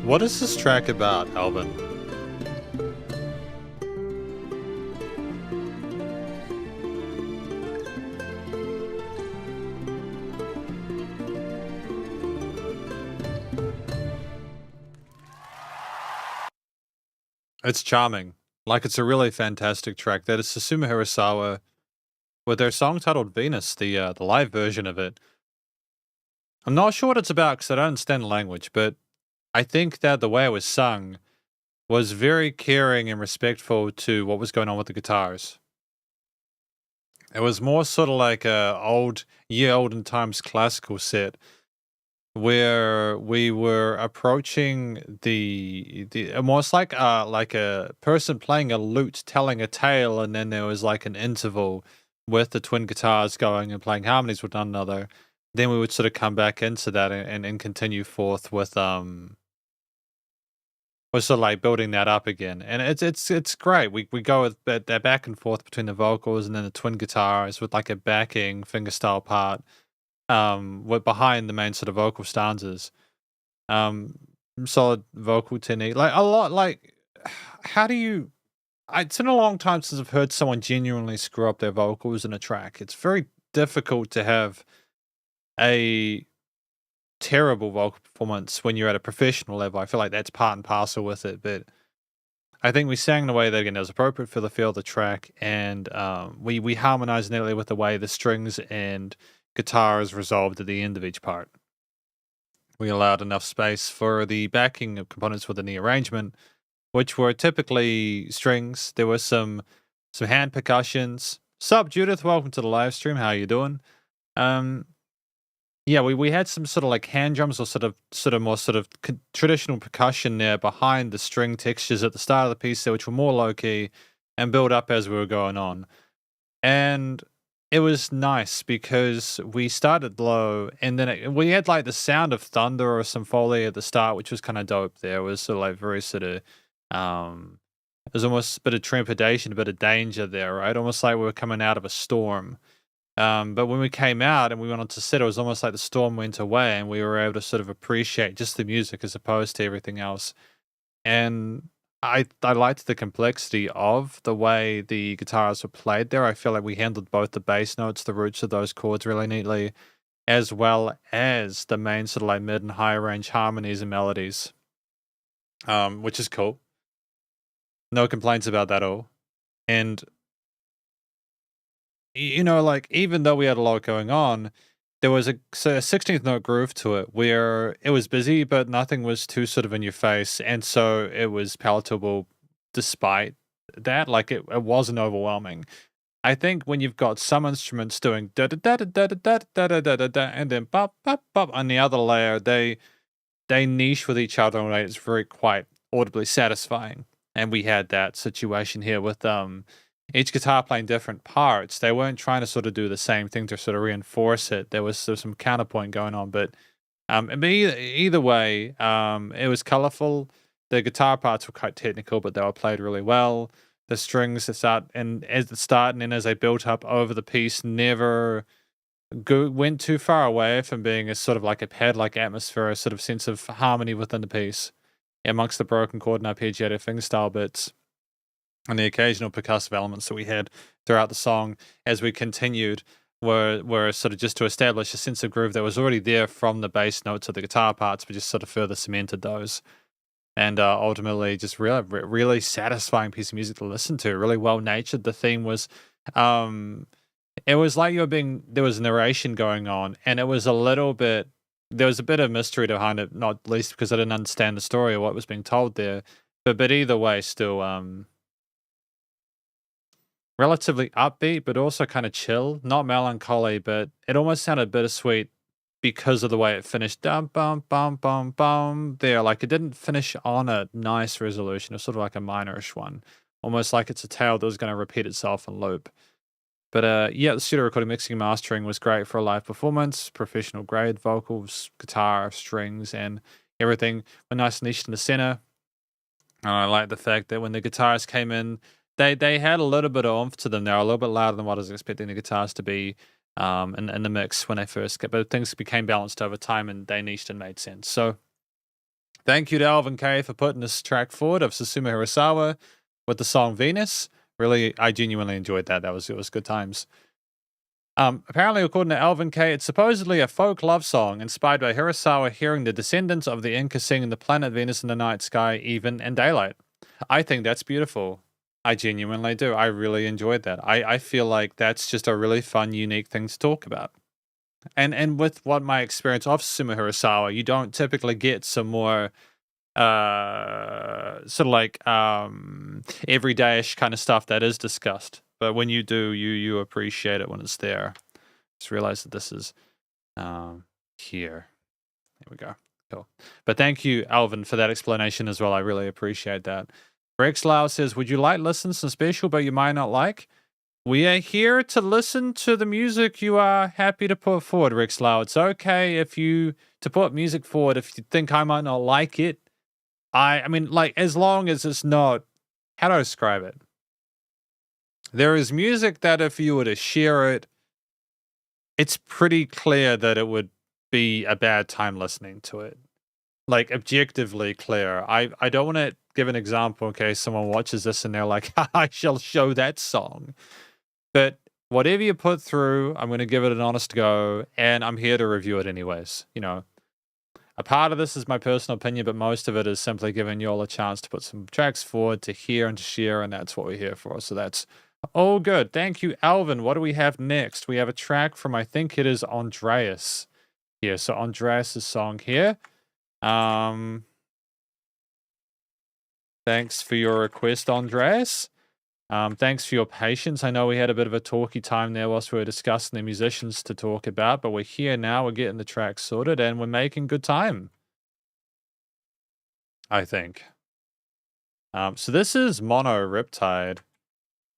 Speaker 1: What is this track about, Alvin? It's charming. Like, it's a really fantastic track. That is Susumu Hirasawa with their song titled Venus, the live version of it. I'm not sure what it's about because I don't understand the language, but I think that the way it was sung was very caring and respectful to what was going on with the guitars. It was more sort of like a olden times classical set where we were approaching the almost like a person playing a lute telling a tale, and then there was like an interval with the twin guitars going and playing harmonies with one another. Then we would sort of come back into that and continue forth with was sort of like building that up again, and it's great. We go with that back and forth between the vocals and then the twin guitars with like a backing fingerstyle part, with behind the main sort of vocal stanzas, solid vocal technique, like a lot. Like, how do you? It's been a long time since I've heard someone genuinely screw up their vocals in a track. It's very difficult to have a terrible vocal performance when you're at a professional level. I feel like that's part and parcel with it, but I think we sang the way that again was appropriate for the feel of the track, and we harmonized neatly with the way the strings and guitar is resolved at the end of each part. We allowed enough space for the backing of components within the arrangement, which were typically strings. There were some hand percussions. Sup, Judith? Welcome to the live stream. How you doing? Yeah, we had some sort of like hand drums or sort of more sort of traditional percussion there behind the string textures at the start of the piece there, which were more low key and build up as we were going on. And it was nice because we started low and then we had like the sound of thunder or some foley at the start, which was kind of dope there. It was sort of like very sort of, it was almost a bit of trepidation, a bit of danger there, right? Almost like we were coming out of a storm. But when we came out and we went on to set, it was almost like the storm went away and we were able to sort of appreciate just the music as opposed to everything else. And I liked the complexity of the way the guitars were played there. I feel like we handled both the bass notes, the roots of those chords really neatly, as well as the main sort of like mid and high range harmonies and melodies, which is cool. No complaints about that at all. And you know, like even though we had a lot going on, there was a 16th note groove to it where it was busy, but nothing was too sort of in your face, and so it was palatable despite that. Like it wasn't overwhelming. I think when you've got some instruments doing da da da da da da da da da da da and then pop pop pop on the other layer, they niche with each other in a way it's very quite audibly satisfying. And we had that situation here with each guitar playing different parts. They weren't trying to sort of do the same thing to sort of reinforce it. There was some counterpoint going on, but either way, it was colorful. The guitar parts were quite technical, but they were played really well. The strings at the start and then as they built up over the piece never went too far away from being a sort of like a pad-like atmosphere, a sort of sense of harmony within the piece amongst the broken chord and arpeggiated fingerstyle bits and the occasional percussive elements that we had throughout the song as we continued were sort of just to establish a sense of groove that was already there from the bass notes of the guitar parts, but just sort of further cemented those. And ultimately, just really satisfying piece of music to listen to. Really well natured. The theme was, it was like there was narration going on, and it was there was a bit of mystery behind it, not least because I didn't understand the story or what was being told there. But either way, still, relatively upbeat, but also kind of chill, not melancholy, but it almost sounded bittersweet because of the way it finished. Dum bum bum bum bum. There, like it didn't finish on a nice resolution. It was sort of like a minorish one, almost like it's a tale that was going to repeat itself in loop. But yeah, the studio recording, mixing, and mastering was great for a live performance. Professional grade vocals, guitar, strings, and everything were nice and niched in the center. And I like the fact that when the guitars came in, they had a little bit of oomph to them. They were a little bit louder than what I was expecting the guitars to be in the mix when they first came. But things became balanced over time and they niched and made sense. So thank you to Alvin K for putting this track forward of Susumu Hirasawa with the song Venus. Really, I genuinely enjoyed that. It was good times. Apparently, according to Alvin K, it's supposedly a folk love song inspired by Hirasawa hearing the descendants of the Inca singing the planet Venus in the night sky, even and daylight. I think that's beautiful. I genuinely do. I really enjoyed that. I feel like that's just a really fun, unique thing to talk about. And with what my experience of Susumu Hirasawa, you don't typically get some more sort of like everyday-ish kind of stuff that is discussed. But when you do, you appreciate it when it's there. Just realize that this is here. There we go. Cool. But thank you, Alvin, for that explanation as well. I really appreciate that. Rex Lau says, would you like listens some special but you might not like? We are here to listen to the music you are happy to put forward, Rex Lau. It's okay to put music forward if you think I might not like it. I mean, like, as long as it's not, how do I describe it? There is music that if you were to share it, it's pretty clear that it would be a bad time listening to it. Like, objectively clear. I don't want to give an example in case someone watches this and they're like, I shall show that song. But whatever you put through, I'm going to give it an honest go, and I'm here to review it anyways. You know, a part of this is my personal opinion, but most of it is simply giving you all a chance to put some tracks forward, to hear and to share, and that's what we're here for. So that's all good. Thank you, Alvin. What do we have next? We have a track from, I think it is Andreas. Yeah, so Andreas' song here. Thanks for your request, Andreas. Thanks for your patience. I know we had a bit of a talky time there whilst we were discussing the musicians to talk about, but we're here now. We're getting the track sorted and we're making good time, I think. So this is Mono Riptide.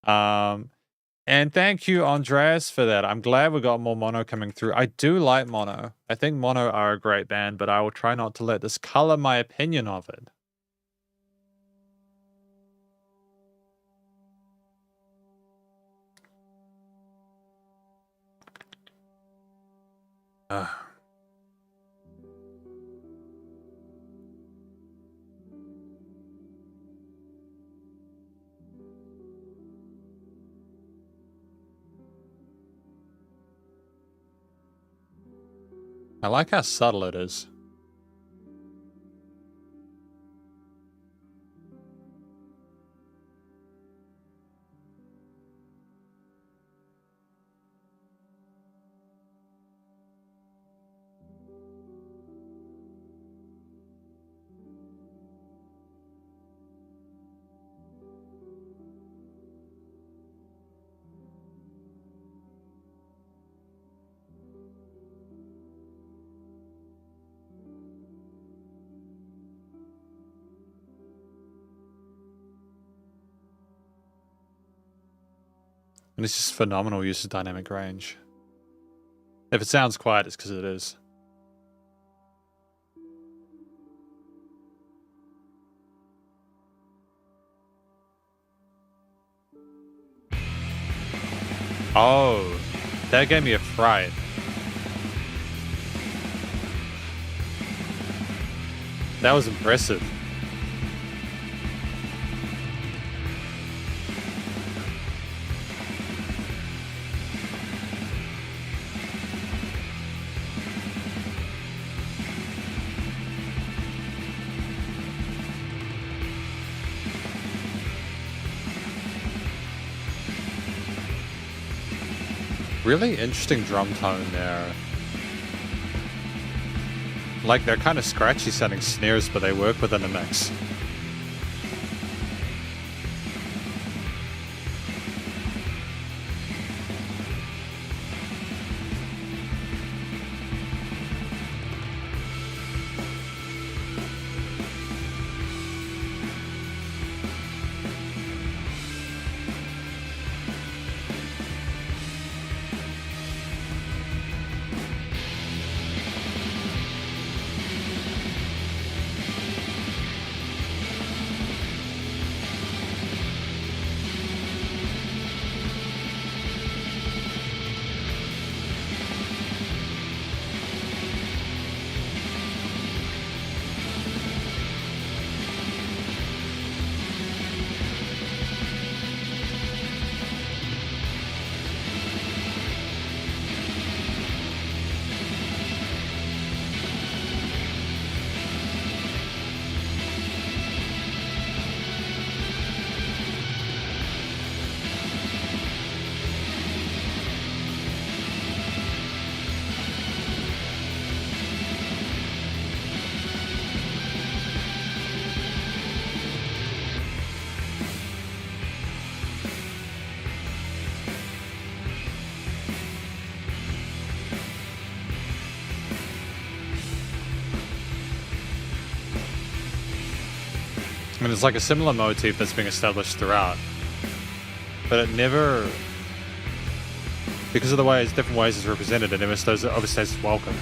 Speaker 1: And thank you, Andreas, for that. I'm glad we got more Mono coming through. I do like Mono. I think Mono are a great band, but I will try not to let this color my opinion of it. I like how subtle it is. And it's just phenomenal use of dynamic range. If it sounds quiet, it's because it is. Oh, that gave me a fright. That was impressive. Really interesting drum tone there. Like, they're kind of scratchy sounding snares, but they work within the mix. I mean, it's like a similar motif that's being established throughout. But it never, because of the ways, different ways it's represented, it never overstays its welcome.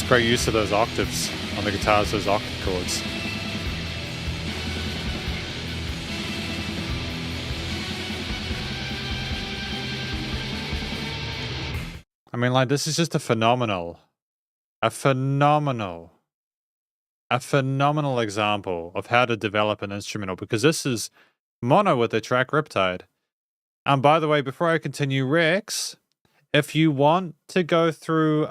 Speaker 1: It's great use of those octaves on the guitars, those octave chords. I mean, like, this is just a phenomenal example of how to develop an instrumental, because this is mono with the track Riptide. And by the way, before I continue, Rex, if you want to go through,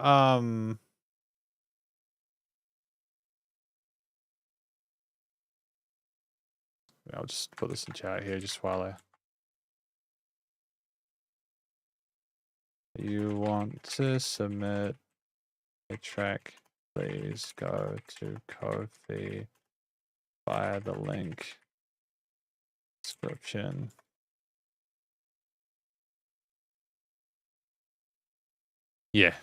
Speaker 1: I'll just put this in chat here just while you want to submit a track, please go to Ko-fi via the link description. Yeah.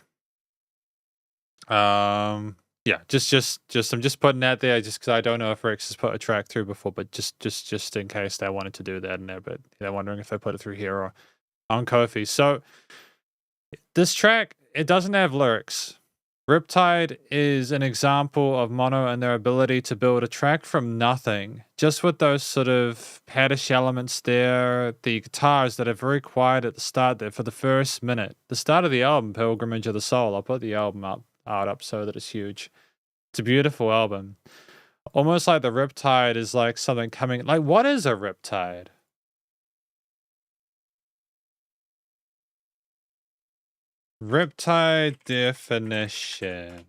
Speaker 1: Yeah, just I'm just putting that there just because I don't know if Rex has put a track through before, but just in case they wanted to do that in there, but they're wondering if I put it through here or on Ko-fi. So this track, it doesn't have lyrics. Riptide is an example of mono and their ability to build a track from nothing, just with those sort of paddish elements there, the guitars that are very quiet at the start there for the first minute. The start of the album, Pilgrimage of the Soul, I'll put the album art up so that it's huge. It's a beautiful album. Almost like the Riptide is like something coming, like what is a Riptide? Riptide definition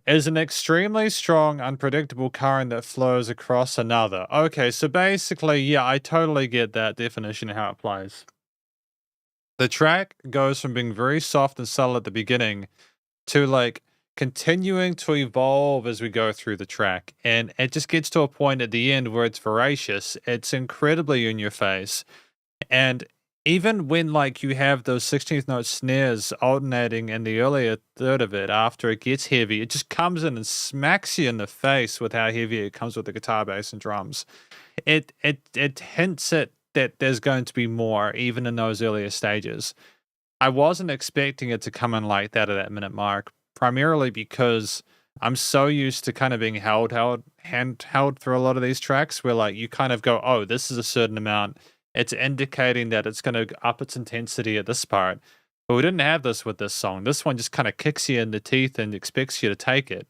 Speaker 1: is an extremely strong, unpredictable current that flows across another. Okay, so basically, yeah, I totally get that definition and how it applies. The track goes from being very soft and subtle at the beginning to like continuing to evolve as we go through the track. And it just gets to a point at the end where it's voracious. It's incredibly in your face. And even when like you have those 16th note snares alternating in the earlier third of it, after it gets heavy, it just comes in and smacks you in the face with how heavy it comes with the guitar, bass, and drums. It hints at that there's going to be more, even in those earlier stages. I wasn't expecting it to come in like that at that minute mark, primarily because I'm so used to kind of being held through a lot of these tracks where like you kind of go, oh, this is a certain amount. It's indicating that it's going to up its intensity at this part. But we didn't have this with this song. This one just kind of kicks you in the teeth and expects you to take it.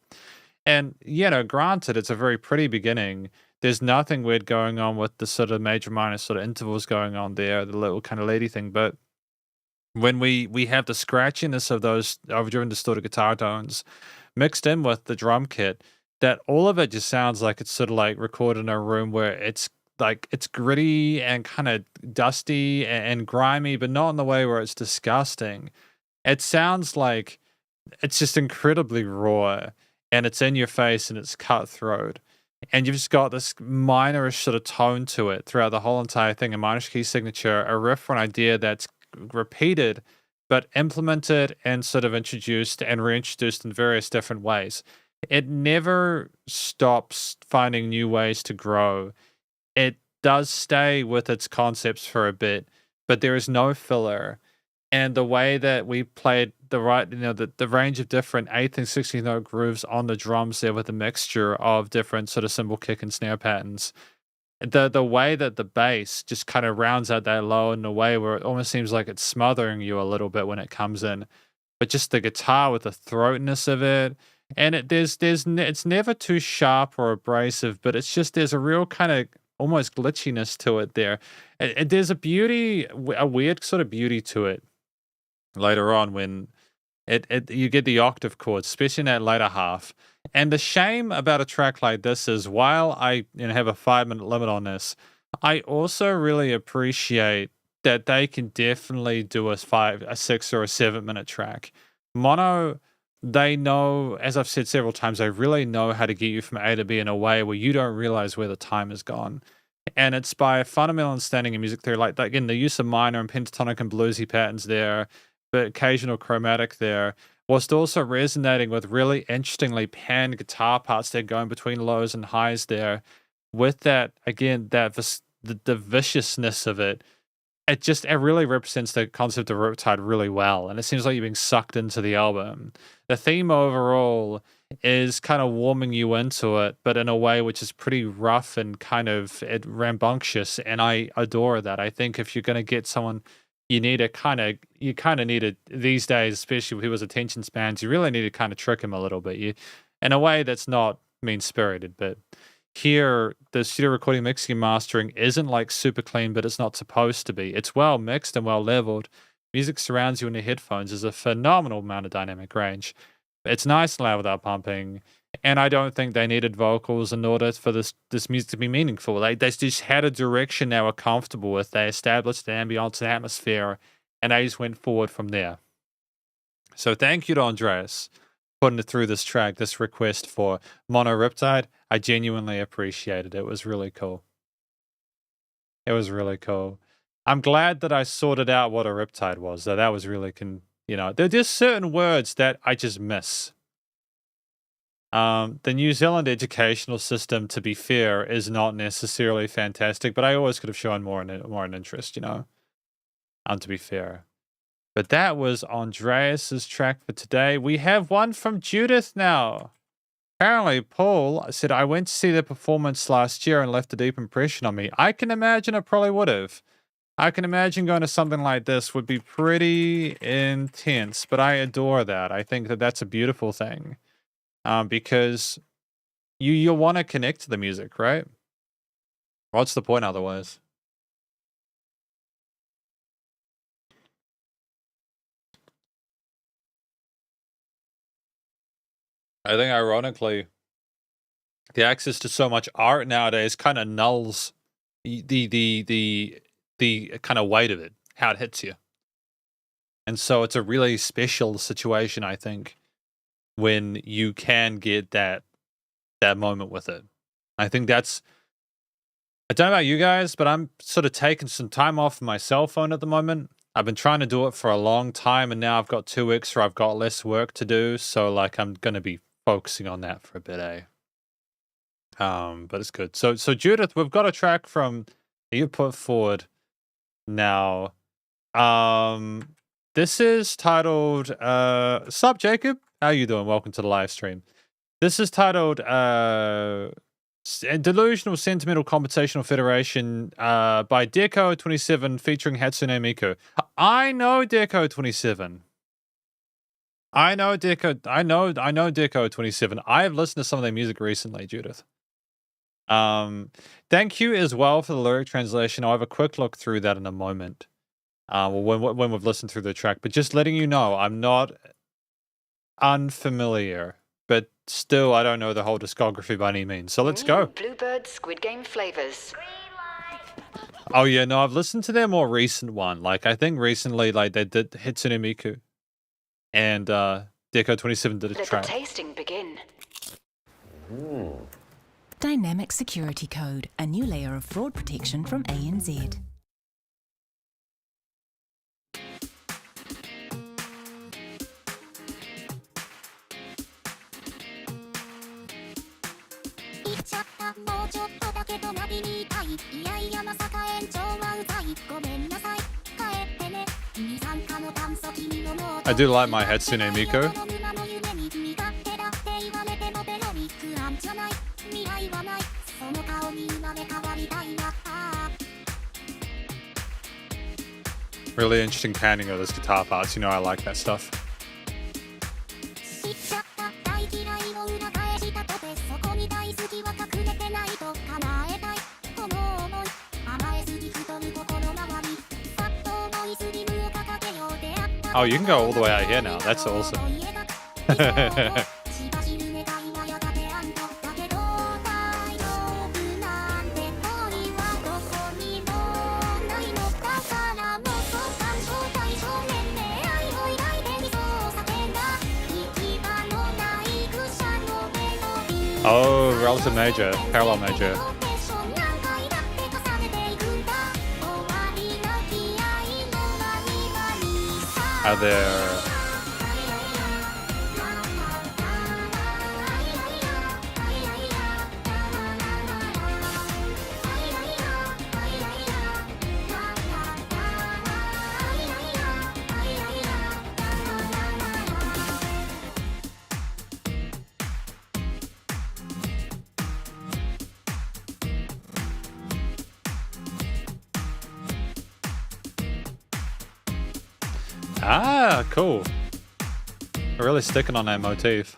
Speaker 1: And, you know, granted, it's a very pretty beginning. There's nothing weird going on with the sort of major minor sort of intervals going on there, the little kind of lady thing. But when we have the scratchiness of those overdriven distorted guitar tones mixed in with the drum kit, that all of it just sounds like it's sort of like recorded in a room where it's like it's gritty and kind of dusty and grimy, but not in the way where it's disgusting. It sounds like it's just incredibly raw and it's in your face and it's cutthroat. And you've just got this minorish sort of tone to it throughout the whole entire thing, a minorish key signature, a riff or an idea that's repeated, but implemented and sort of introduced and reintroduced in various different ways. It never stops finding new ways to grow. It does stay with its concepts for a bit, but there is no filler. And the way that we played the range of different 8th and 16th note grooves on the drums there with a mixture of different sort of cymbal kick and snare patterns. The way that the bass just kind of rounds out that low in a way where it almost seems like it's smothering you a little bit when it comes in. But just the guitar with the throatness of it, and it's never too sharp or abrasive, but it's just there's a real kind of almost glitchiness to it there. There's a weird sort of beauty to it later on when you get the octave chords, especially in that later half. And the shame about a track like this is while I have a 5-minute limit on this, I also really appreciate that they can definitely do a 6 or a 7-minute track. Mono, they know, as I've said several times, they really know how to get you from A to B in a way where you don't realize where the time has gone. And it's by a fundamental understanding of music theory, like again, the use of minor and pentatonic and bluesy patterns there, but occasional chromatic there, whilst also resonating with really interestingly panned guitar parts there going between lows and highs there, with that, again, the viciousness of it. it really represents the concept of Riptide really well, and it seems like you're being sucked into the album. The theme overall is kind of warming you into it, but in a way which is pretty rough and kind of rambunctious, and I adore that. I think if you're going to get someone, you kind of need it these days, especially with people's attention spans. You really need to kind of trick him a little bit, in a way that's not mean spirited, but. Here, the studio recording, mixing, and mastering isn't like super clean, but it's not supposed to be. It's well mixed and well leveled. Music surrounds you in the headphones. There's a phenomenal amount of dynamic range. It's nice and loud without pumping, and I don't think they needed vocals in order for this music to be meaningful. They just had a direction they were comfortable with. They established the ambience and atmosphere, and they just went forward from there. So thank you to Andreas putting it through this track, this request for Mono Riptide. I genuinely appreciated it. It was really cool. It was really cool. I'm glad that I sorted out what a Riptide was. That was really, there are just certain words that I just miss. The New Zealand educational system, to be fair, is not necessarily fantastic, but I always could have shown more an interest, to be fair. But that was Andreas's track for today. We have one from Judith now. Apparently, Paul said, I went to see their performance last year and left a deep impression on me. I can imagine it probably would have. I can imagine going to something like this would be pretty intense, but I adore that. I think that that's a beautiful thing, because you'll want to connect to the music, right? What's the point otherwise? I think ironically, the access to so much art nowadays kind of nulls the kind of weight of it, how it hits you. And so it's a really special situation, I think, when you can get that moment with it. I think I don't know about you guys, but I'm sort of taking some time off my cell phone at the moment. I've been trying to do it for a long time, and now I've got 2 weeks where I've got less work to do. So like I'm going to be focusing on that for a bit, eh? But it's good. So Judith, we've got a track from you put forward now. This is titled Sup Jacob? How you doing? Welcome to the live stream. This is titled Delusional Sentimental Computational Federation by Deco27 featuring Hatsune Miku. I know Deco27. I know Deco27. I have listened to some of their music recently, Judith. Thank you as well for the lyric translation. I'll have a quick look through that in a moment. When we've listened through the track. But just letting you know, I'm not unfamiliar, but still I don't know the whole discography by any means. So let's go.
Speaker 4: Bluebird Squid Game flavors.
Speaker 1: Oh yeah, no, I've listened to their more recent one. Like I think recently, like they did Hatsune Miku. And Deco27 did a
Speaker 4: Let
Speaker 1: track.
Speaker 4: the tasting begin.
Speaker 5: Dynamic Security Code, a new layer of fraud protection from ANZ.
Speaker 1: I do like my Hatsune Miku. Really interesting panning of those guitar parts. I like that stuff. Oh, you can go all the way out here now. That's awesome. Oh, relative major, parallel major. Are there... Ah, cool. We're really sticking on that motif.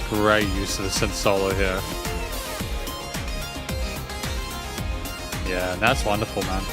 Speaker 1: Great use of the synth solo here. Yeah, that's wonderful, man.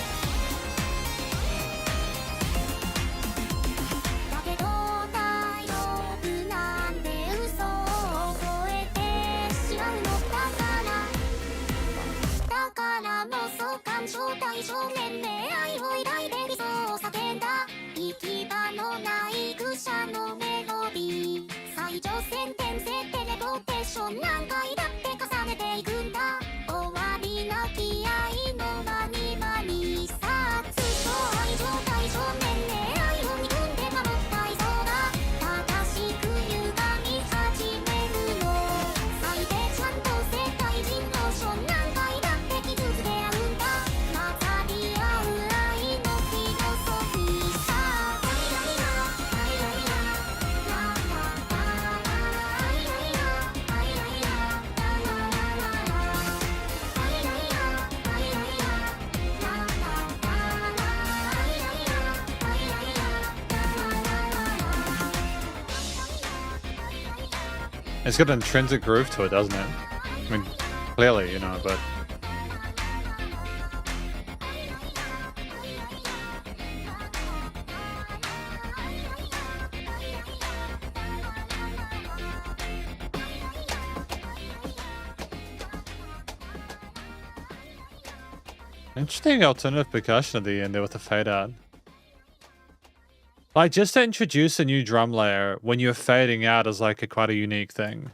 Speaker 1: It's got an intrinsic groove to it, doesn't it? I mean, clearly, you know, but... Interesting alternative percussion at the end there with the fade out. Like, just to introduce a new drum layer when you're fading out is like quite a unique thing.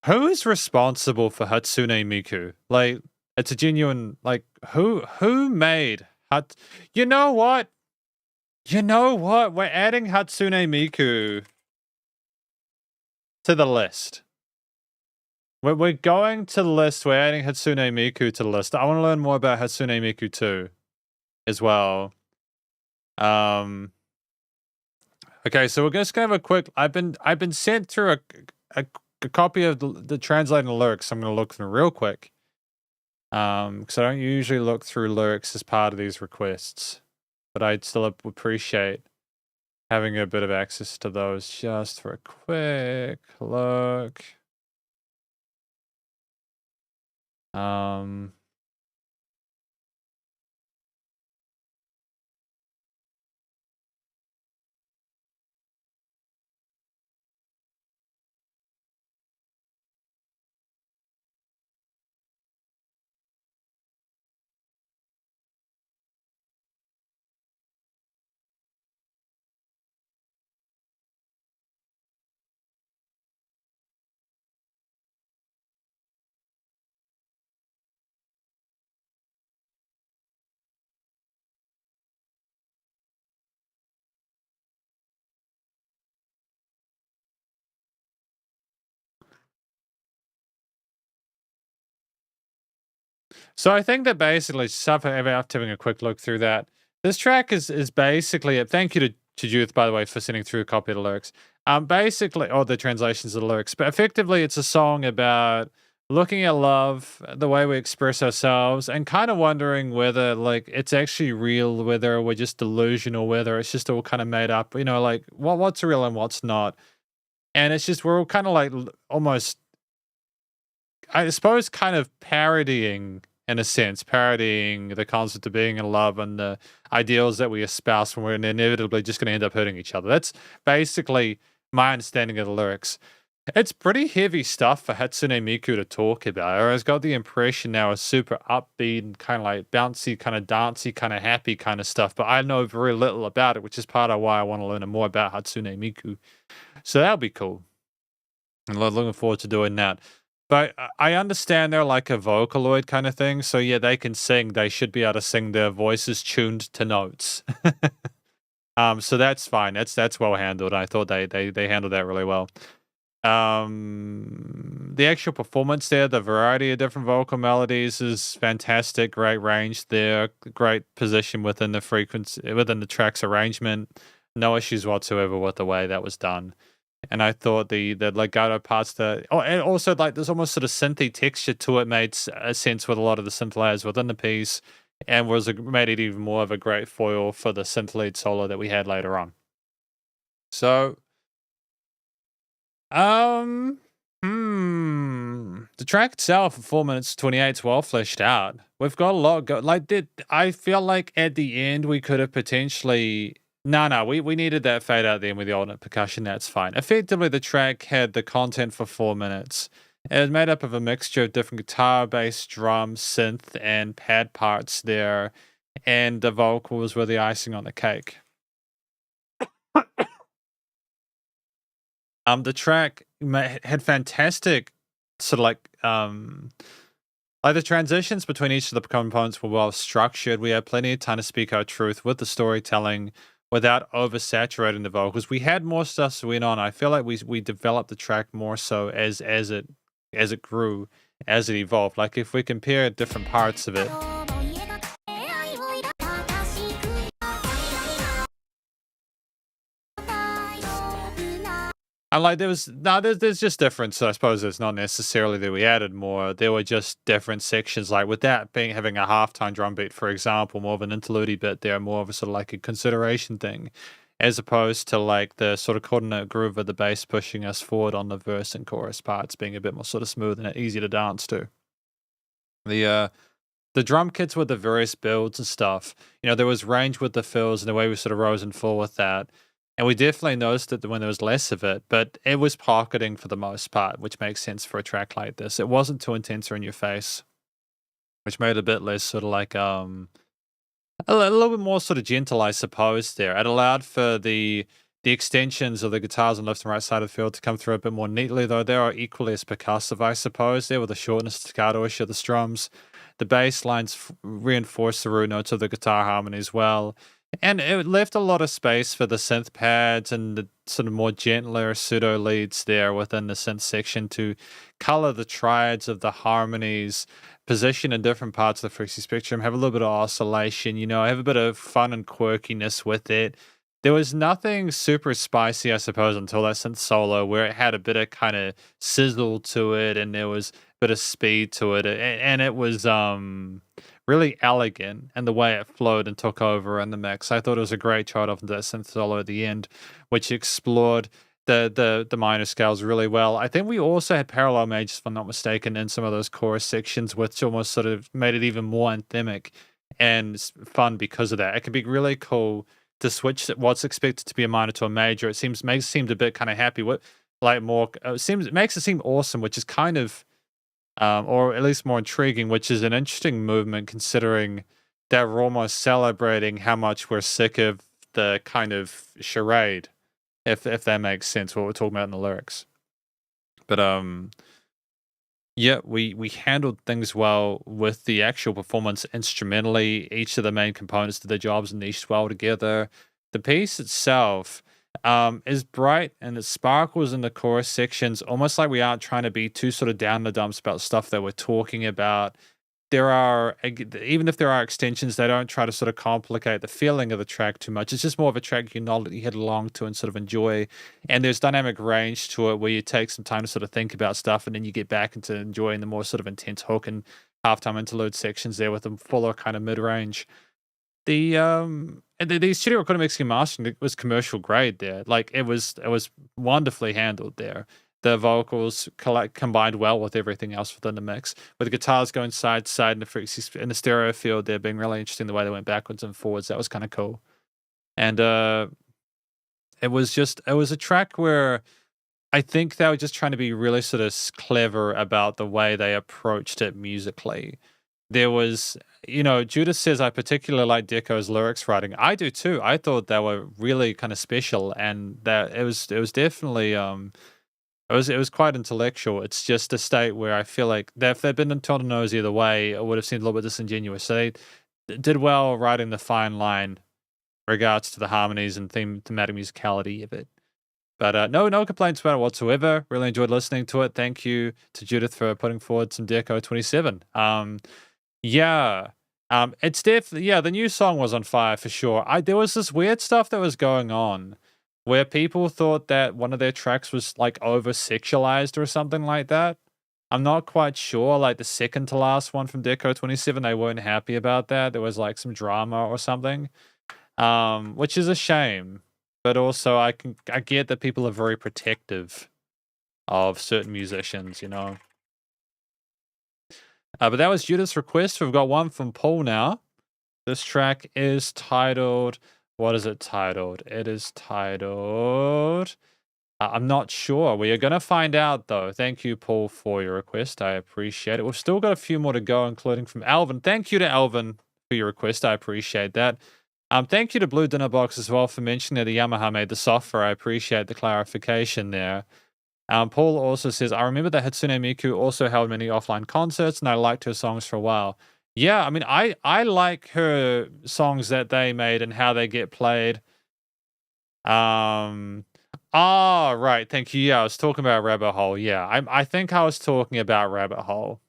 Speaker 1: Who is responsible for Hatsune Miku? Like, it's a genuine, like, who made You know what? You know what? We're adding Hatsune Miku to the list. We're going to the list. We're adding Hatsune Miku to the list. I want to learn more about Hatsune Miku too, as well. Okay, so we're just gonna have a quick. I've been sent through a copy of the translating the lyrics. I'm gonna look through real quick. Because I don't usually look through lyrics as part of these requests, but I'd still appreciate having a bit of access to those just for a quick look. So I think that basically, after having a quick look through that, this track is basically. Thank you to Judith, by the way, for sending through a copy of the lyrics. Basically, or the translations of the lyrics, but effectively, it's a song about looking at love, the way we express ourselves, and kind of wondering whether like it's actually real, whether we're just delusional, whether it's just all kind of made up. You know, like what's real and what's not. And it's just we're all kind of like almost, I suppose, kind of parodying. In a sense, parodying the concept of being in love and the ideals that we espouse when we're inevitably just going to end up hurting each other. That's basically my understanding of the lyrics. It's pretty heavy stuff for Hatsune Miku to talk about. I got the impression now it's super upbeat and kind of like bouncy, kind of dancey, kind of happy kind of stuff. But I know very little about it, which is part of why I want to learn more about Hatsune Miku. So that'll be cool. I'm looking forward to doing that. But I understand they're like a Vocaloid kind of thing. So yeah, they can sing. They should be able to sing their voices tuned to notes. So that's fine. That's well handled. I thought they handled that really well. The actual performance there, the variety of different vocal melodies is fantastic. Great range there, great position within the frequency, within the track's arrangement. No issues whatsoever with the way that was done. And I thought the legato parts, and also like there's almost sort of synthy texture to it, made a sense with a lot of the synth layers within the piece, and made it even more of a great foil for the synth lead solo that we had later on. So. The track itself, 4 minutes 28, is well fleshed out. We've got a lot I feel like at the end we could have potentially. No, we needed that fade out then with the alternate percussion. That's fine. Effectively, the track had the content for 4 minutes. It was made up of a mixture of different guitar, bass, drum, synth, and pad parts there, and the vocals were the icing on the cake. The track had fantastic sort of like the transitions between each of the components were well structured. We had plenty of time to speak our truth with the storytelling without oversaturating the vocals. We had more stuff to win on. I feel like we developed the track more so as it grew, as it evolved. Like if we compare different parts of it. And like there's just difference. I suppose it's not necessarily that we added more. There were just different sections, like with that having a halftime drum beat, for example, more of an interlude bit there, more of a sort of like a consideration thing, as opposed to like the sort of coordinate groove of the bass pushing us forward on the verse and chorus parts being a bit more sort of smooth and easy to dance to. The drum kits with the various builds and stuff, there was range with the fills and the way we sort of rose and fall with that. And we definitely noticed it when there was less of it, but it was pocketing for the most part, which makes sense for a track like this. It wasn't too intense or in your face, which made it a bit less sort of like a little bit more sort of gentle, I suppose. There, it allowed for the extensions of the guitars on left and right side of the field to come through a bit more neatly, though they are equally as percussive, I suppose. There with the shortness, staccato-ish of the strums, the bass lines reinforce the root notes of the guitar harmony as well. And it left a lot of space for the synth pads and the sort of more gentler pseudo leads there within the synth section to color the triads of the harmonies, position in different parts of the frequency spectrum, have a little bit of oscillation, have a bit of fun and quirkiness with it. There was nothing super spicy, I suppose, until that synth solo where it had a bit of kind of sizzle to it and there was a bit of speed to it. And it was really elegant and the way it flowed and took over in the mix. I thought it was a great trade off into that synth solo at the end, which explored the minor scales really well. I think we also had parallel majors, if I'm not mistaken, in some of those chorus sections, which almost sort of made it even more anthemic and fun because of that. It can be really cool to switch what's expected to be a minor to a major. It makes it seem a bit kind of happy with like more. It makes it seem awesome, which is kind of. Or at least more intriguing, which is an interesting movement considering that we're almost celebrating how much we're sick of the kind of charade, if that makes sense, what we're talking about in the lyrics. But yeah, we handled things well with the actual performance instrumentally. Each of the main components did their jobs and niched well together. The piece itself is bright and it sparkles in the chorus sections, almost like we aren't trying to be too sort of down in the dumps about stuff that we're talking about. Even if there are extensions, they don't try to sort of complicate the feeling of the track too much. It's just more of a track you head along to and sort of enjoy. And there's dynamic range to it where you take some time to sort of think about stuff and then you get back into enjoying the more sort of intense hook and halftime interlude sections there with the fuller kind of mid-range. The studio recording, mixing and mastering was commercial grade there. Like it was wonderfully handled there. The vocals combined well with everything else within the mix, with the guitars going side to side in the stereo field there being really interesting the way they went backwards and forwards. That was kind of cool. And it was a track where I think they were just trying to be really sort of clever about the way they approached it musically. There was, Judith says, I particularly like Deco's lyrics writing. I do too. I thought they were really kind of special, and that it was definitely it was quite intellectual. It's just a state where I feel like that if they'd been told to nose either way, it would have seemed a little bit disingenuous. So they did well writing the fine line in regards to the harmonies and thematic musicality of it. But no complaints about it whatsoever. Really enjoyed listening to it. Thank you to Judith for putting forward some Deco 27. Yeah. It's definitely, the new song was on fire for sure. There was this weird stuff that was going on where people thought that one of their tracks was like over sexualized or something like that. I'm not quite sure. Like the second to last one from Deco 27, they weren't happy about that. There was like some drama or something, which is a shame. But also, I get that people are very protective of certain musicians, But that was Judith's request. We've got one from Paul now. This track is titled. What is it titled? It is titled. I'm not sure. We are going to find out, though. Thank you, Paul, for your request. I appreciate it. We've still got a few more to go, including from Alvin. Thank you to Alvin for your request. I appreciate that. Thank you to Blue Dinner Box as well for mentioning that Yamaha made the software. I appreciate the clarification there. Paul also says, I remember that Hatsune Miku also held many offline concerts, and I liked her songs for a while. Yeah, I mean, I like her songs that they made and how they get played. Right, thank you. Yeah, I was talking about Rabbit Hole. Yeah, I think I was talking about Rabbit Hole.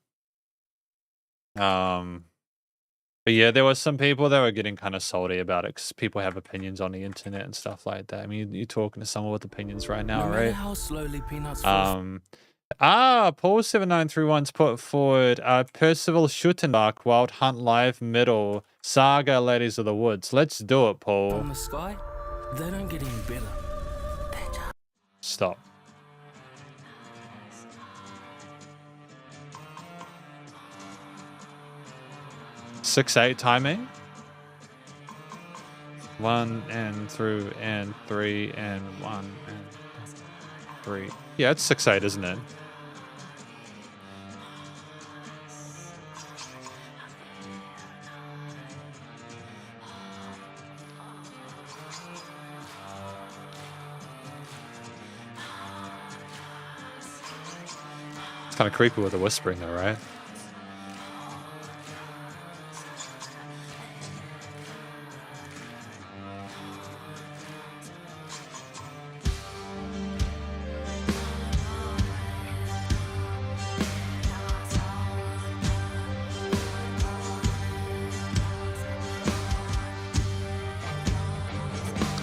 Speaker 1: But yeah, there was some people that were getting kind of salty about it because people have opinions on the internet and stuff like that. I mean, you're talking to someone with opinions right now, right?
Speaker 6: How slowly peanuts
Speaker 1: Paul7931's put forward Percival Schuttenbach Wild Hunt Live Middle Saga Ladies of the Woods. Let's do it, Paul.
Speaker 6: on the sky, they don't get any better.
Speaker 1: Stop. Six, 8 timing. 1 and through and 3 and 1 and 3. Yeah, it's 6/8, isn't it? It's kind of creepy with the whispering though, right?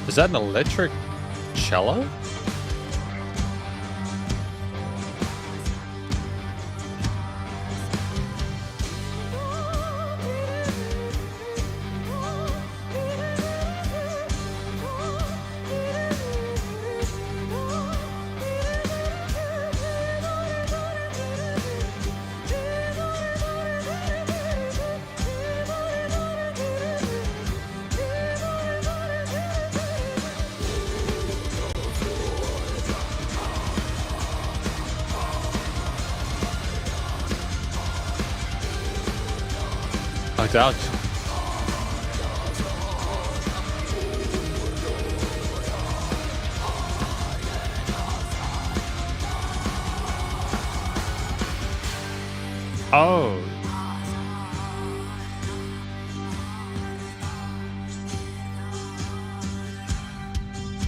Speaker 1: Is that an electric cello? Ouch. Oh.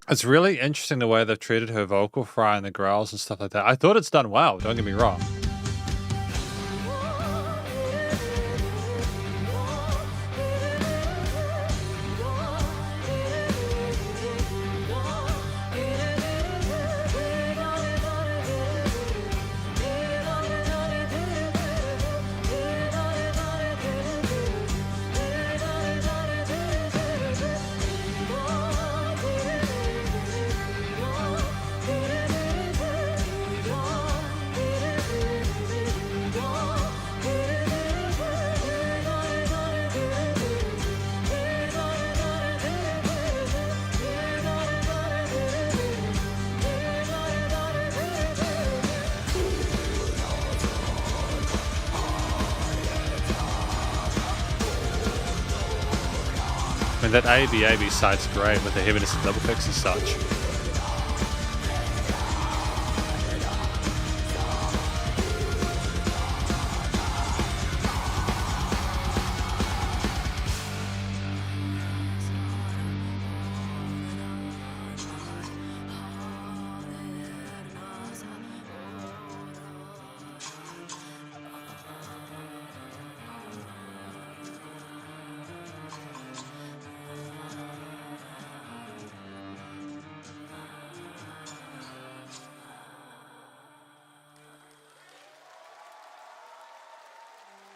Speaker 1: It's really interesting the way they've treated her vocal fry and the growls and stuff like that. I thought it's done well, don't get me wrong. And that AB side's great with the heaviness and double picks and such.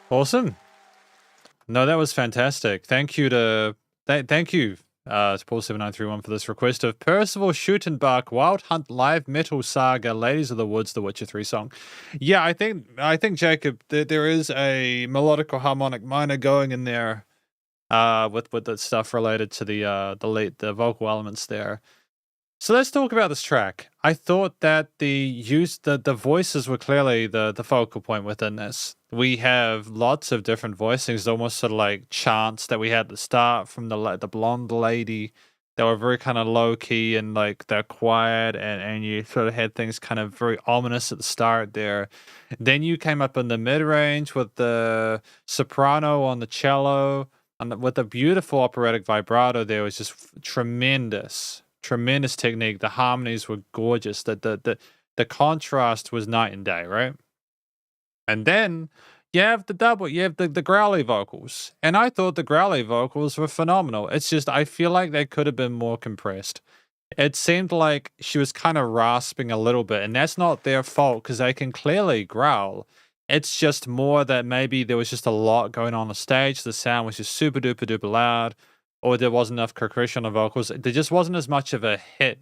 Speaker 1: Awesome. No, that was fantastic. Thank you to Paul7931 for this request of Percival Shootenbach Wild Hunt Live Metal Saga Ladies of the Woods The Witcher 3 song. Yeah, I think Jacob, there is a melodic or harmonic minor going in there with the stuff related to the vocal elements there. So let's talk about this track. I thought that the voices were clearly the focal point within this. We have lots of different voicings, almost sort of like chants that we had at the start from the blonde lady. They were very kind of low key and like they're quiet, and you sort of had things kind of very ominous at the start there. Then you came up in the mid range with the soprano on the cello, and with the beautiful operatic vibrato. There was just tremendous technique. The harmonies were gorgeous. The contrast was night and day, right? And then you have the growly vocals. And I thought the growly vocals were phenomenal. It's just I feel like they could have been more compressed. It seemed like she was kind of rasping a little bit, and that's not their fault because they can clearly growl. It's just more that maybe there was just a lot going on stage. The sound was just super duper duper loud, or there wasn't enough percussion on vocals. There just wasn't as much of a hit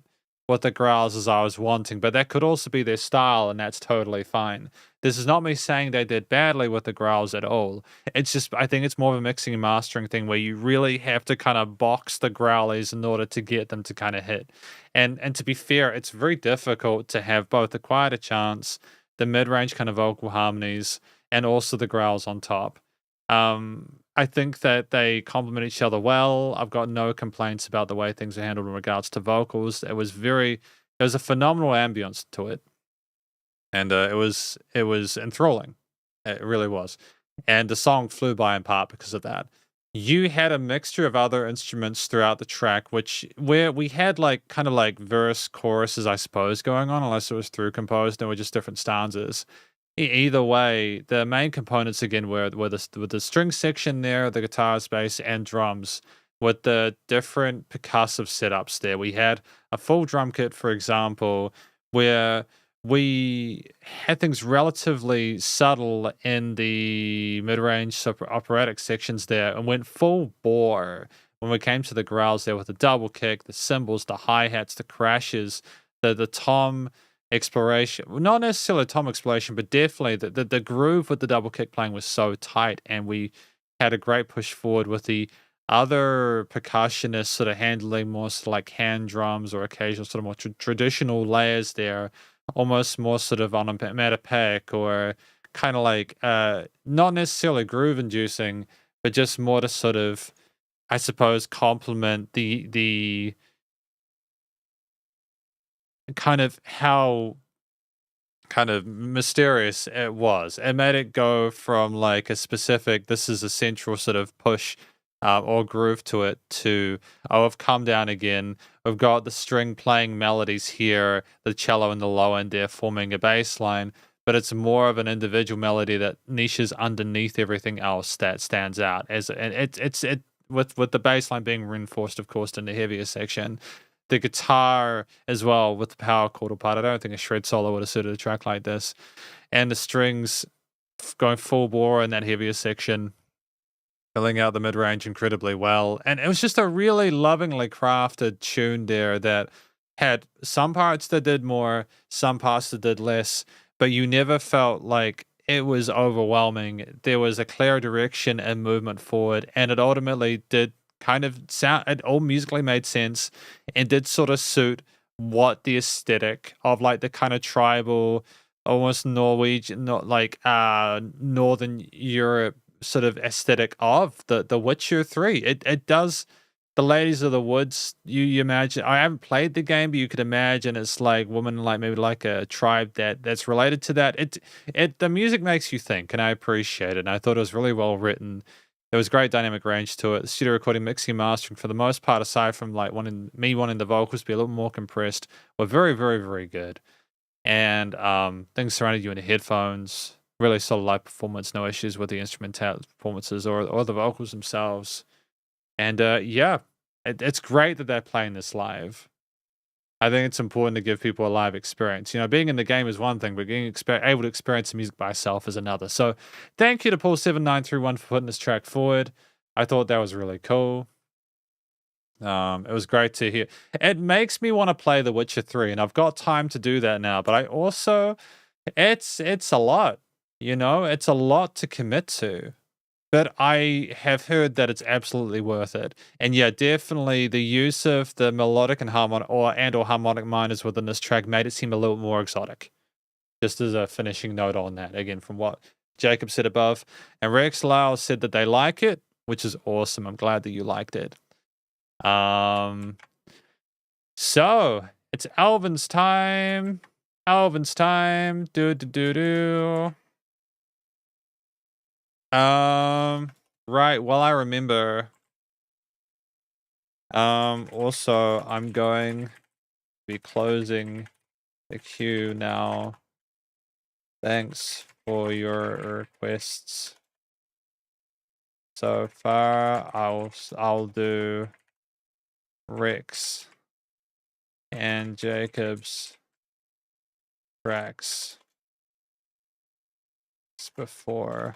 Speaker 1: with the growls as I was wanting, but that could also be their style, and that's totally fine. This is not me saying they did badly with the growls at all. It's just, I think it's more of a mixing and mastering thing where you really have to kind of box the growlies in order to get them to kind of hit. And to be fair, it's very difficult to have both the quieter chants, the mid-range kind of vocal harmonies, and also the growls on top. I think that they complement each other well. I've got no complaints about the way things are handled in regards to vocals. There was a phenomenal ambience to it. And it was enthralling. It really was. And the song flew by in part because of that. You had a mixture of other instruments throughout the track, where we had like kind of like verse choruses, I suppose, going on, unless it was through composed and were just different stanzas. Either way, the main components again were the string section there, the guitars, bass, and drums, with the different percussive setups there. We had a full drum kit, for example, where we had things relatively subtle in the mid-range operatic sections there, and went full bore when we came to the growls there with the double kick, the cymbals, the hi-hats, the crashes, the tom exploration. Well, not necessarily tom exploration, but definitely the groove with the double kick playing was so tight, and we had a great push forward with the other percussionists sort of handling more sort of like hand drums or occasional sort of more traditional layers there, almost more sort of onomatopoeic or kind of like not necessarily groove inducing, but just more to sort of, I suppose, complement the kind of how kind of mysterious it was. It made it go from like a specific, this is a central sort of push or groove to it, to, oh, I've come down again. We've got the string playing melodies here, the cello in the low end there forming a bass line, but it's more of an individual melody that niches underneath everything else that stands out. With the bass line being reinforced, of course, in the heavier section. The guitar as well with the power chordal part. I don't think a shred solo would have suited a track like this. And the strings going full bore in that heavier section, filling out the mid-range incredibly well. And it was just a really lovingly crafted tune there that had some parts that did more, some parts that did less, but you never felt like it was overwhelming. There was a clear direction and movement forward, and it ultimately did kind of sound, it all musically made sense and did sort of suit what the aesthetic of like the kind of tribal, almost Norwegian, not like Northern Europe sort of aesthetic of the Witcher 3. It does, the Ladies of the Woods, you imagine, I haven't played the game, but you could imagine it's like women, like maybe like a tribe that's related to that. The music makes you think, and I appreciate it. And I thought it was really well written. There was great dynamic range to it. The studio recording, mixing, mastering, for the most part, aside from like wanting the vocals to be a little more compressed, were very, very, very good. And things surrounded you in the headphones. Really solid live performance. No issues with the instrumental performances or the vocals themselves. And yeah, it's great that they're playing this live. I think it's important to give people a live experience. You know, being in the game is one thing, but being able to experience the music by itself is another. So thank you to Paul7931 for putting this track forward. I thought that was really cool. It was great to hear. It makes me want to play The Witcher 3, and I've got time to do that now. But I also, it's a lot. You know, it's a lot to commit to. But I have heard that it's absolutely worth it. And yeah, definitely the use of the melodic and harmonic minors within this track made it seem a little more exotic. Just as a finishing note on that, again, from what Jacob said above. And Rex Lau said that they like it, which is awesome. I'm glad that you liked it. So it's Alvin's time. Alvin's time. Right, well, I remember. Also, I'm going to be closing the queue now. Thanks for your requests. So far, I'll do Rex and Jacob's tracks before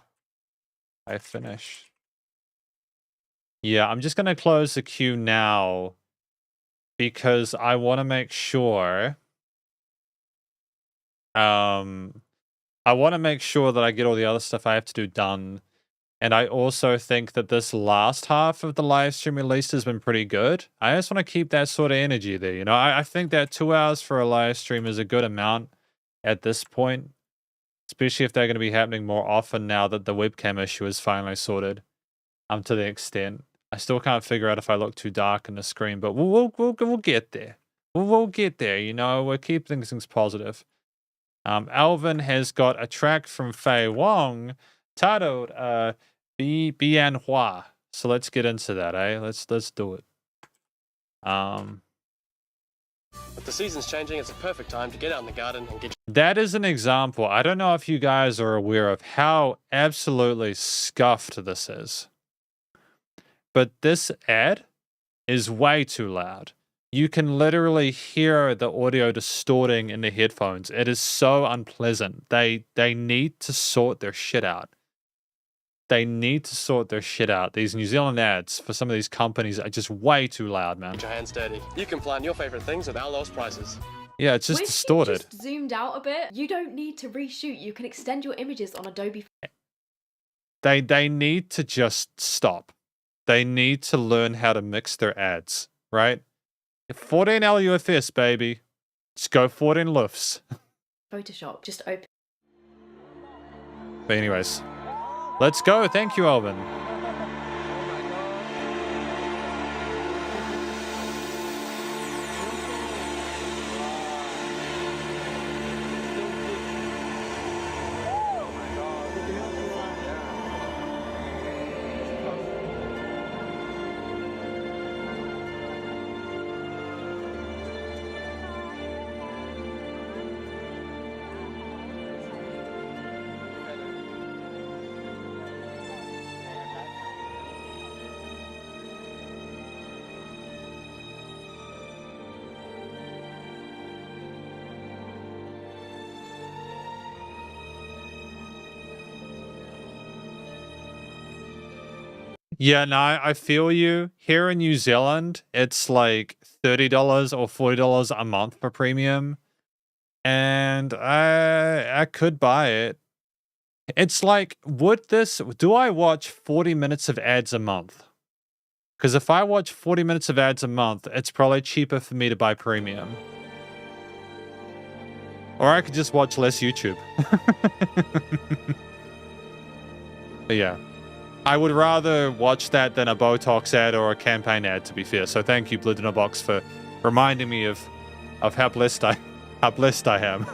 Speaker 1: I finish. Yeah, I'm just going to close the queue now because I want to make sure I want to make sure that I get all the other stuff I have to do done. And I also think that this last half of the live stream release has been pretty good. I just want to keep that sort of energy there. You know, I think that 2 hours for a live stream is a good amount at this point, especially if they're going to be happening more often now that the webcam issue is finally sorted. To the extent, I still can't figure out if I look too dark in the screen, but we'll get there. We'll get there. You know, we'll keep things positive. Alvin has got a track from Fei Wong titled Bien Hua. So let's get into that, eh? Let's do it.
Speaker 7: With the seasons changing, it's a perfect time to get out in the garden and get.
Speaker 1: That is an example. I don't know if you guys are aware of how absolutely scuffed this is. But this ad is way too loud. You can literally hear the audio distorting in the headphones. It is so unpleasant. They need to sort their shit out. They need to sort their shit out. These New Zealand ads for some of these companies are just way too loud, man.
Speaker 7: Get your hands dirty. You can plan your favorite things with our lowest prices.
Speaker 1: Yeah, it's just
Speaker 8: Wish
Speaker 1: distorted.
Speaker 8: You just zoomed out a bit. You don't need to reshoot. You can extend your images on Adobe.
Speaker 1: They need to just stop. They need to learn how to mix their ads, right? 14 LUFS, baby. Just go 14 LUFS.
Speaker 8: Photoshop, just open.
Speaker 1: But anyways, let's go. Thank you, Alvin. Yeah, no, I feel you. Here in New Zealand, it's like $30 or $40 a month for premium. And I could buy it. It's like, do I watch 40 minutes of ads a month? Because if I watch 40 minutes of ads a month, it's probably cheaper for me to buy premium. Or I could just watch less YouTube. But yeah. I would rather watch that than a Botox ad or a campaign ad, to be fair. So thank you, Blue Dinner Box, for reminding me of how blessed I am.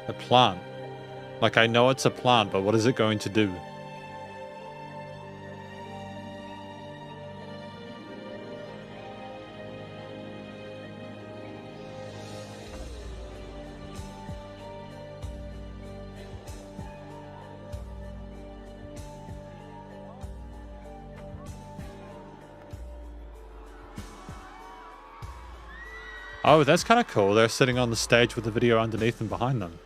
Speaker 1: A plant. Like, I know it's a plant, but what is it going to do? Oh, that's kind of cool. They're sitting on the stage with the video underneath and behind them.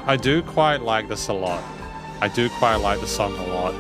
Speaker 1: I do quite like this a lot. I do quite like the song a lot.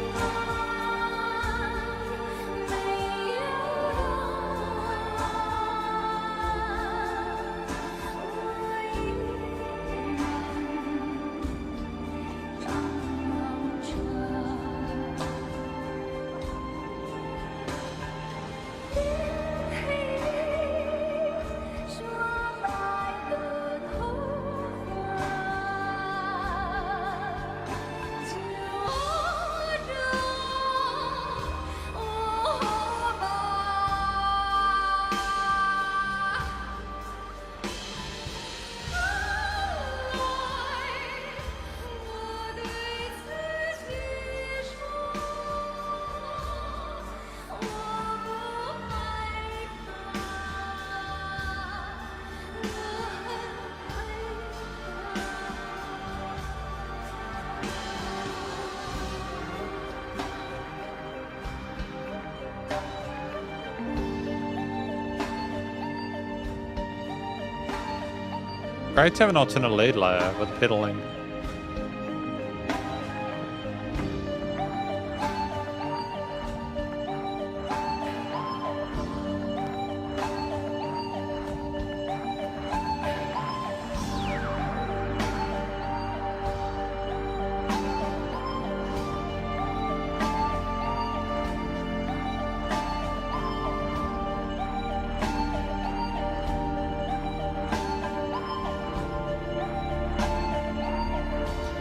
Speaker 1: Great to have an alternate lead layer with piddling.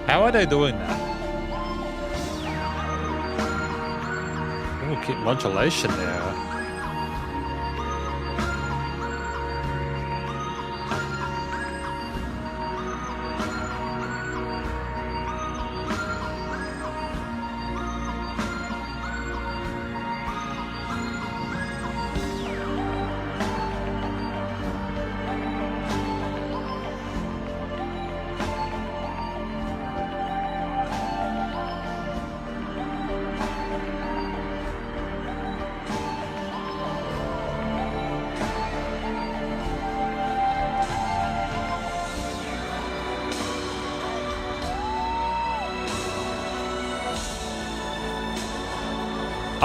Speaker 1: How are they doing that? Oh, keep modulation there.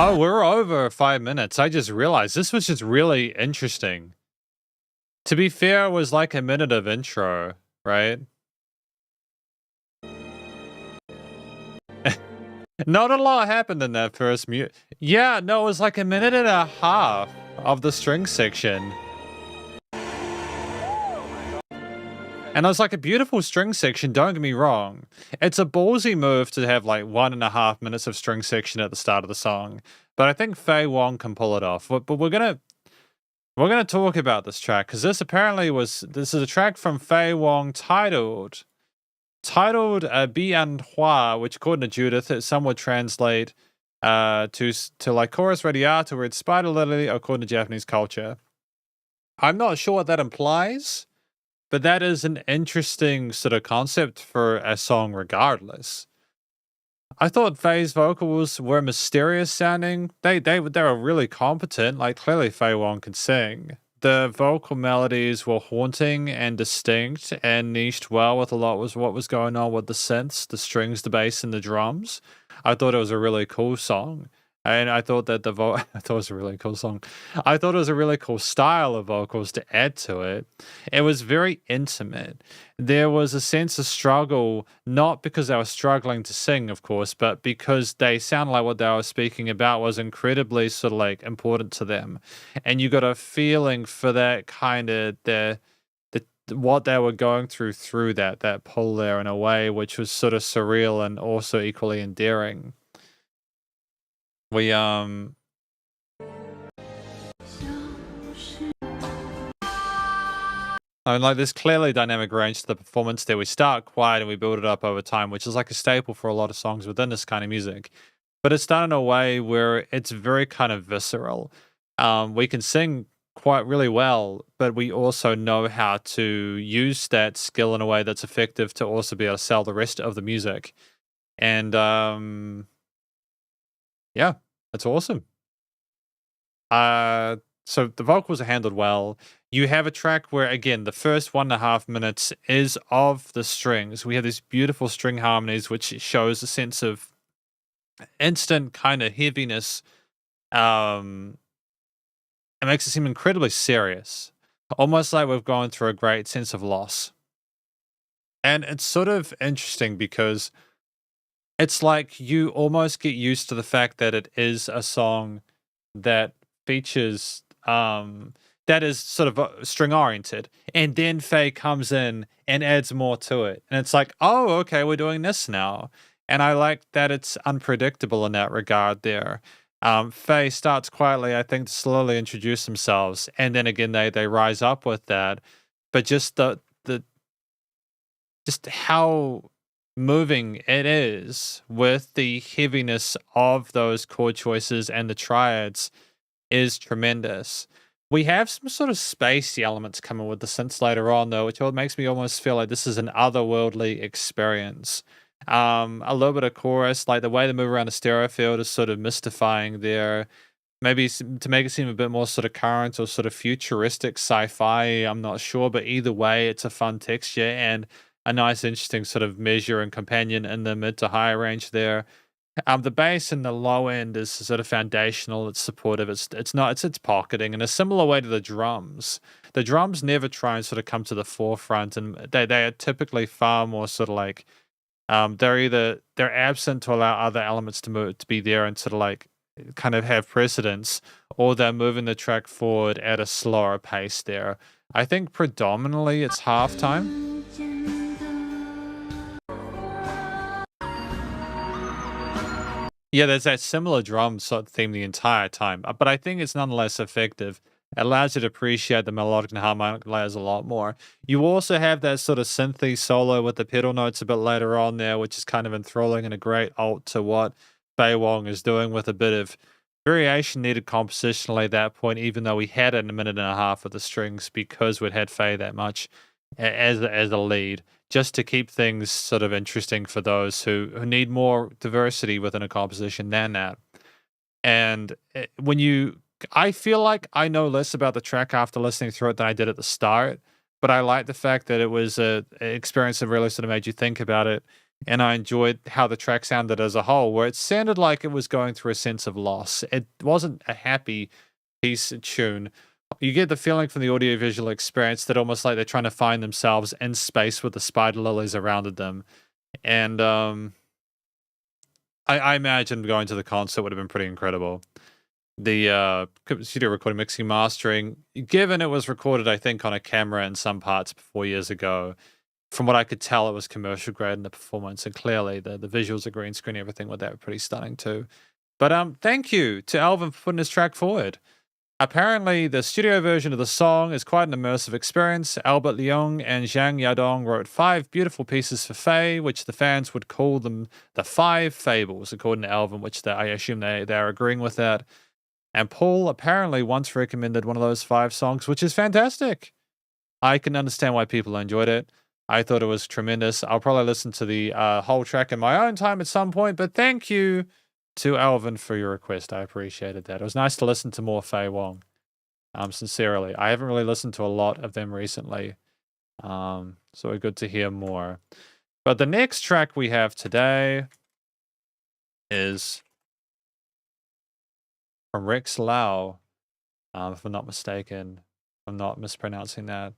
Speaker 1: Oh, we're over 5 minutes. I just realized this was just really interesting. To be fair, it was like a minute of intro, right? Not a lot happened in that first mute. Yeah, no, it was like a minute and a half of the string section. And it was like a beautiful string section, don't get me wrong. It's a ballsy move to have like 1.5 minutes of string section at the start of the song. But I think Faye Wong can pull it off. But we're gonna talk about this track, because this is a track from Faye Wong titled Bien Hua, which according to Judith, some would translate to like chorus radiata, where it's spider lily, according to Japanese culture. I'm not sure what that implies, but that is an interesting sort of concept for a song regardless. I thought Faye's vocals were mysterious sounding. They were really competent. Like, clearly Faye Wong can sing. The vocal melodies were haunting and distinct and niched well with what was going on with the synths, the strings, the bass, and the drums. I thought it was a really cool song. And I thought that I thought it was a really cool song. I thought it was a really cool style of vocals to add to it. It was very intimate. There was a sense of struggle, not because they were struggling to sing, of course, but because they sounded like what they were speaking about was incredibly sort of like important to them. And you got a feeling for that kind of what they were going through that pull there in a way which was sort of surreal and also equally endearing. We I mean, like, there's clearly dynamic range to the performance there. We start quiet and we build it up over time, which is like a staple for a lot of songs within this kind of music. But it's done in a way where it's very kind of visceral. We can sing quite really well, but we also know how to use that skill in a way that's effective to also be able to sell the rest of the music. And yeah, that's awesome. So the vocals are handled well. You have a track where, again, the first 1.5 minutes is of the strings. We have these beautiful string harmonies, which shows a sense of instant kind of heaviness. It makes it seem incredibly serious, almost like we've gone through a great sense of loss. And it's sort of interesting because it's like you almost get used to the fact that it is a song that features that is sort of string oriented, and then Faye comes in and adds more to it, and it's like, oh, okay, we're doing this now. And I like that it's unpredictable in that regard there. Faye starts quietly, I think, to slowly introduce themselves, and then again they rise up with that. But just the just how moving it is with the heaviness of those chord choices and the triads is tremendous. We have some sort of spacey elements coming with the synths later on, though, which makes me almost feel like this is an otherworldly experience. A little bit of chorus, like the way they move around the stereo field is sort of mystifying there. Maybe to make it seem a bit more sort of current or sort of futuristic sci-fi, I'm not sure, but either way, it's a fun texture and a nice, interesting sort of measure and companion in the mid to high range there. The bass in the low end is sort of foundational. It's supportive. It's pocketing in a similar way to the drums. The drums never try and sort of come to the forefront, and they are typically far more sort of like they're absent to allow other elements to be there and sort of like kind of have precedence, or they're moving the track forward at a slower pace there. I think predominantly it's halftime. Yeah, there's that similar drum sort of theme the entire time, but I think it's nonetheless effective. It allows you to appreciate the melodic and harmonic layers a lot more. You also have that sort of synthy solo with the pedal notes a bit later on there, which is kind of enthralling and a great alt to what Faye Wong is doing, with a bit of variation needed compositionally at that point, even though we had it in a minute and a half of the strings because we'd had Faye that much as a lead, just to keep things sort of interesting for those who need more diversity within a composition than that. And I feel like I know less about the track after listening through it than I did at the start, but I like the fact that it was an experience that really sort of made you think about it. And I enjoyed how the track sounded as a whole, where it sounded like it was going through a sense of loss. It wasn't a happy piece of tune. You get the feeling from the audiovisual experience that almost like they're trying to find themselves in space with the spider lilies around them. And I imagine going to the concert would have been pretty incredible. The studio recording, mixing, mastering, given it was recorded, I think, on a camera in some parts 4 years ago, from what I could tell, it was commercial grade in the performance, and clearly the visuals, the green screen, everything with that were pretty stunning too. But thank you to Alvin for putting this track forward. Apparently, the studio version of the song is quite an immersive experience. Albert Leung and Zhang Yadong wrote 5 beautiful pieces for Faye, which the fans would call them the 5 fables, according to Alvin, which I assume they're agreeing with that. And Paul apparently once recommended one of those 5 songs, which is fantastic. I can understand why people enjoyed it. I thought it was tremendous. I'll probably listen to the whole track in my own time at some point, but thank you to Alvin for your request. I appreciated that. It was nice to listen to more Faye Wong. Sincerely. I haven't really listened to a lot of them recently. So good to hear more. But the next track we have today is from Rex Lau, if I'm not mistaken. I'm not mispronouncing that.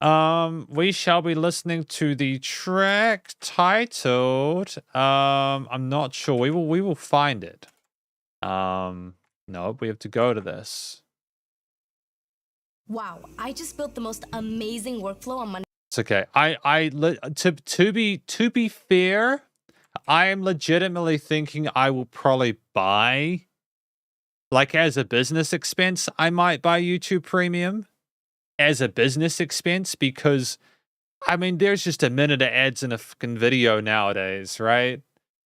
Speaker 1: We shall be listening to the track titled, I'm not sure. We will find it. No, we have to go to this.
Speaker 9: Wow, I just built the most amazing workflow on Monday.
Speaker 1: It's okay. To be fair, I am legitimately thinking I will probably buy, like as a business expense, I might buy YouTube Premium as a business expense, because I mean, there's just a minute of ads in a fucking video nowadays, right?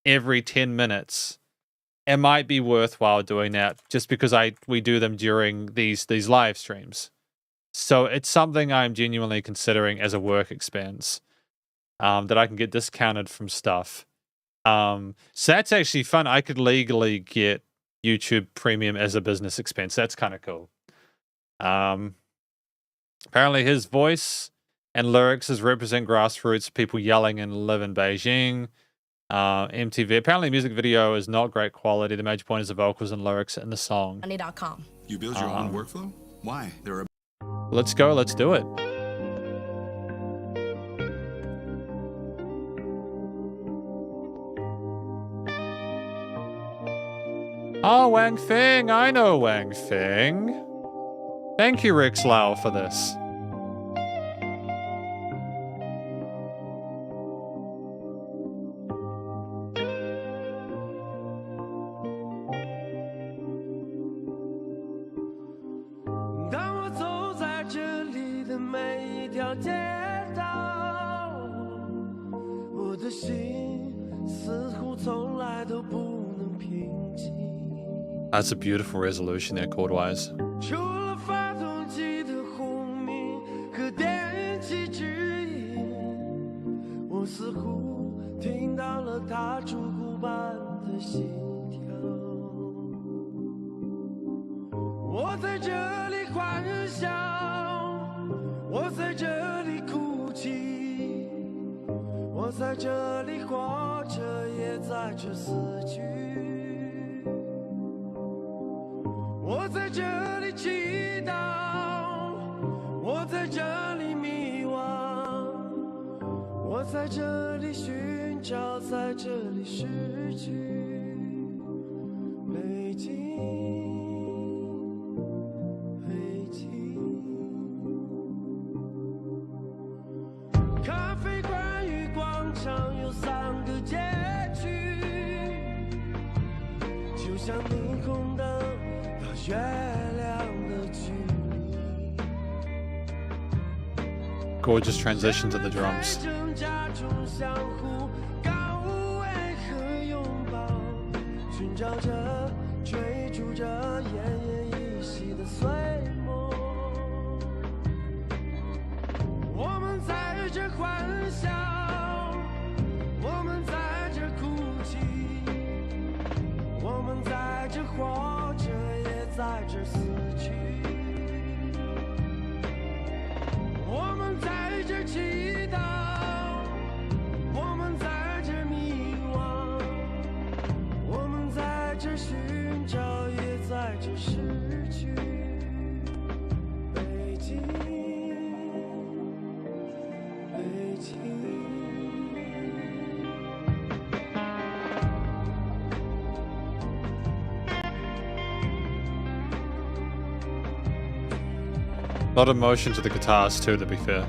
Speaker 1: Every 10 minutes. It might be worthwhile doing that just because we do them during these live streams. So it's something I'm genuinely considering as a work expense, that I can get discounted from stuff. So that's actually fun. I could legally get YouTube Premium as a business expense. That's kind of cool. Apparently his voice and lyrics represent grassroots people yelling and live in Beijing. MTV. Apparently music video is not great quality. The major point is the vocals and lyrics in the song.
Speaker 9: Monday.com.
Speaker 10: You build your own workflow? Why? There are...
Speaker 1: Let's go. Let's do it. Oh, Wang Feng. I know Wang Feng. Thank you, Rex Lau, for this. That's a beautiful resolution there, chord-wise. Gorgeous transition to the drums. A lot of motion to the guitars too, to be fair.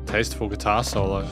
Speaker 1: Tasteful guitar solo.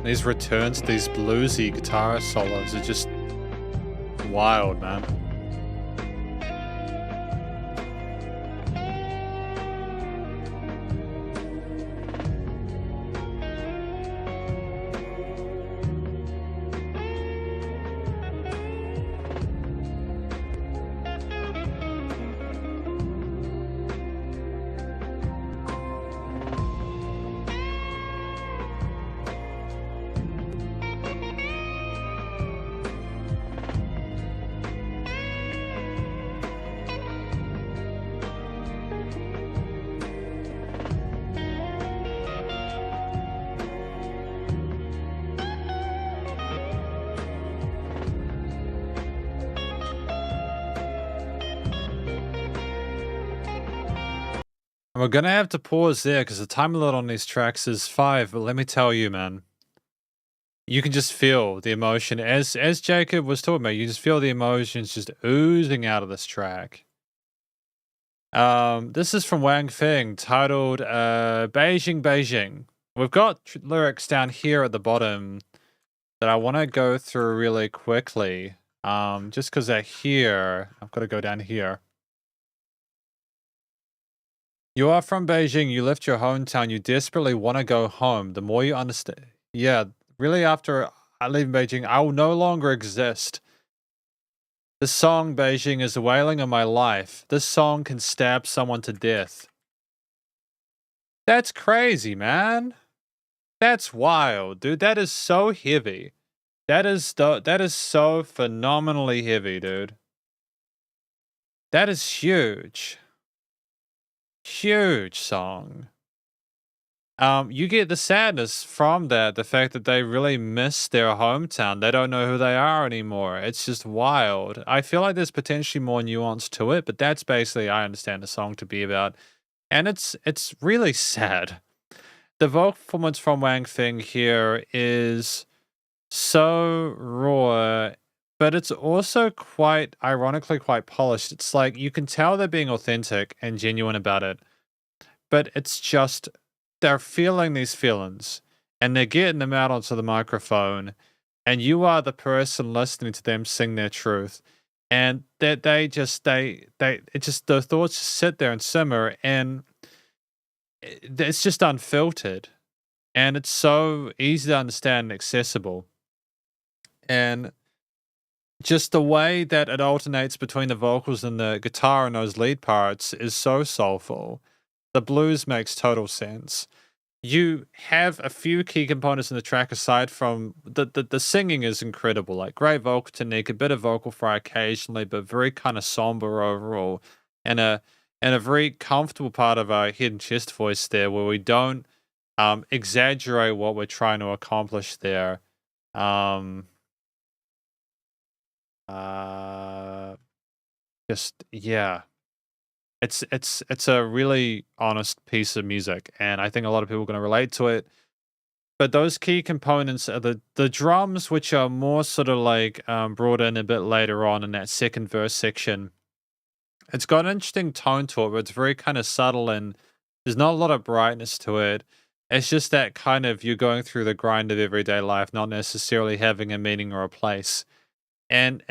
Speaker 1: These returns, these bluesy guitar solos are just wild, man. We're gonna have to pause there because the time limit on these tracks is 5, but let me tell you, man. You can just feel the emotion. As Jacob was talking about, you just feel the emotions just oozing out of this track. This is from Wang Feng, titled Beijing Beijing. We've got lyrics down here at the bottom that I want to go through really quickly. Just because they're here, I've got to go down here. You are from Beijing, you left your hometown, you desperately want to go home. The more you understand. Yeah, really, after I leave Beijing, I will no longer exist. This song, Beijing, is the wailing of my life. This song can stab someone to death. That's crazy, man. That's wild, dude. That is so heavy. That is so phenomenally heavy, dude. That is huge. Huge song. You get the sadness from that, the fact that they really miss their hometown. They don't know who they are anymore. It's just wild. I feel like there's potentially more nuance to it, but that's basically, I understand the song to be about. And it's really sad. The vocal performance from Wang Feng here is so raw, but it's also quite, ironically, quite polished. It's like, you can tell they're being authentic and genuine about it, but it's just, they're feeling these feelings and they're getting them out onto the microphone, and you are the person listening to them sing their truth. And that the thoughts just sit there and simmer, and it's just unfiltered, and it's so easy to understand and accessible. And just the way that it alternates between the vocals and the guitar and those lead parts is so soulful. The blues makes total sense. You have a few key components in the track aside from the singing is incredible. Like, great vocal technique, a bit of vocal fry occasionally, but very kind of somber overall, and a very comfortable part of our head and chest voice there, where we don't exaggerate what we're trying to accomplish there. Just, yeah. It's a really honest piece of music, and I think a lot of people are going to relate to it. But those key components are the drums, which are more sort of like brought in a bit later on in that second verse section. It's got an interesting tone to it, but it's very kind of subtle, and there's not a lot of brightness to it. It's just that kind of you're going through the grind of everyday life, not necessarily having a meaning or a place. And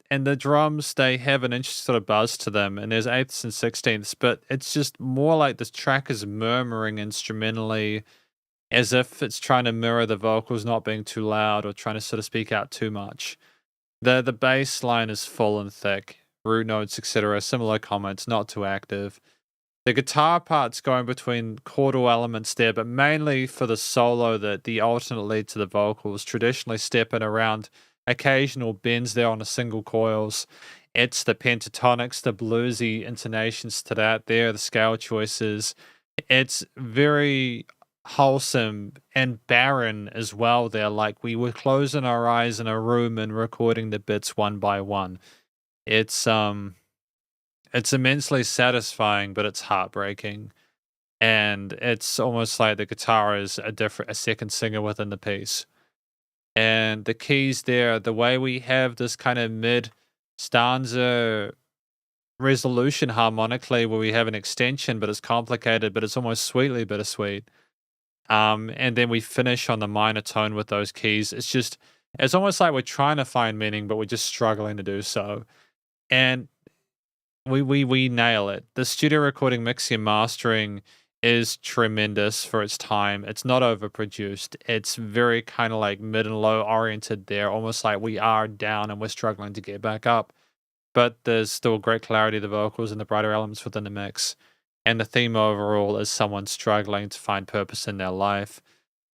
Speaker 1: the drums, they have an interesting sort of buzz to them, and there's eighths and sixteenths, but it's just more like this track is murmuring instrumentally, as if it's trying to mirror the vocals not being too loud or trying to sort of speak out too much. The bass line is full and thick, root notes, etc. Similar comments, not too active. The guitar part's going between chordal elements there, but mainly for the solo, that the alternate lead to the vocals, traditionally stepping around occasional bends there on the single coils. It's the pentatonics, the bluesy intonations to that there, the scale choices. It's very wholesome and barren as well there, like we were closing our eyes in a room and recording the bits one by one. It's immensely satisfying, but it's heartbreaking. And it's almost like the guitar is a second singer within the piece. And the keys there, the way we have this kind of mid stanza resolution harmonically, where we have an extension, but it's complicated, but it's almost sweetly bittersweet. And then we finish on the minor tone with those keys. It's almost like we're trying to find meaning, but we're just struggling to do so. And we nail it. The studio recording, mixing, and mastering is tremendous for its time. It's not overproduced. It's very kind of like mid and low oriented there, almost like we are down and we're struggling to get back up. But there's still great clarity of the vocals and the brighter elements within the mix. And the theme overall is someone struggling to find purpose in their life,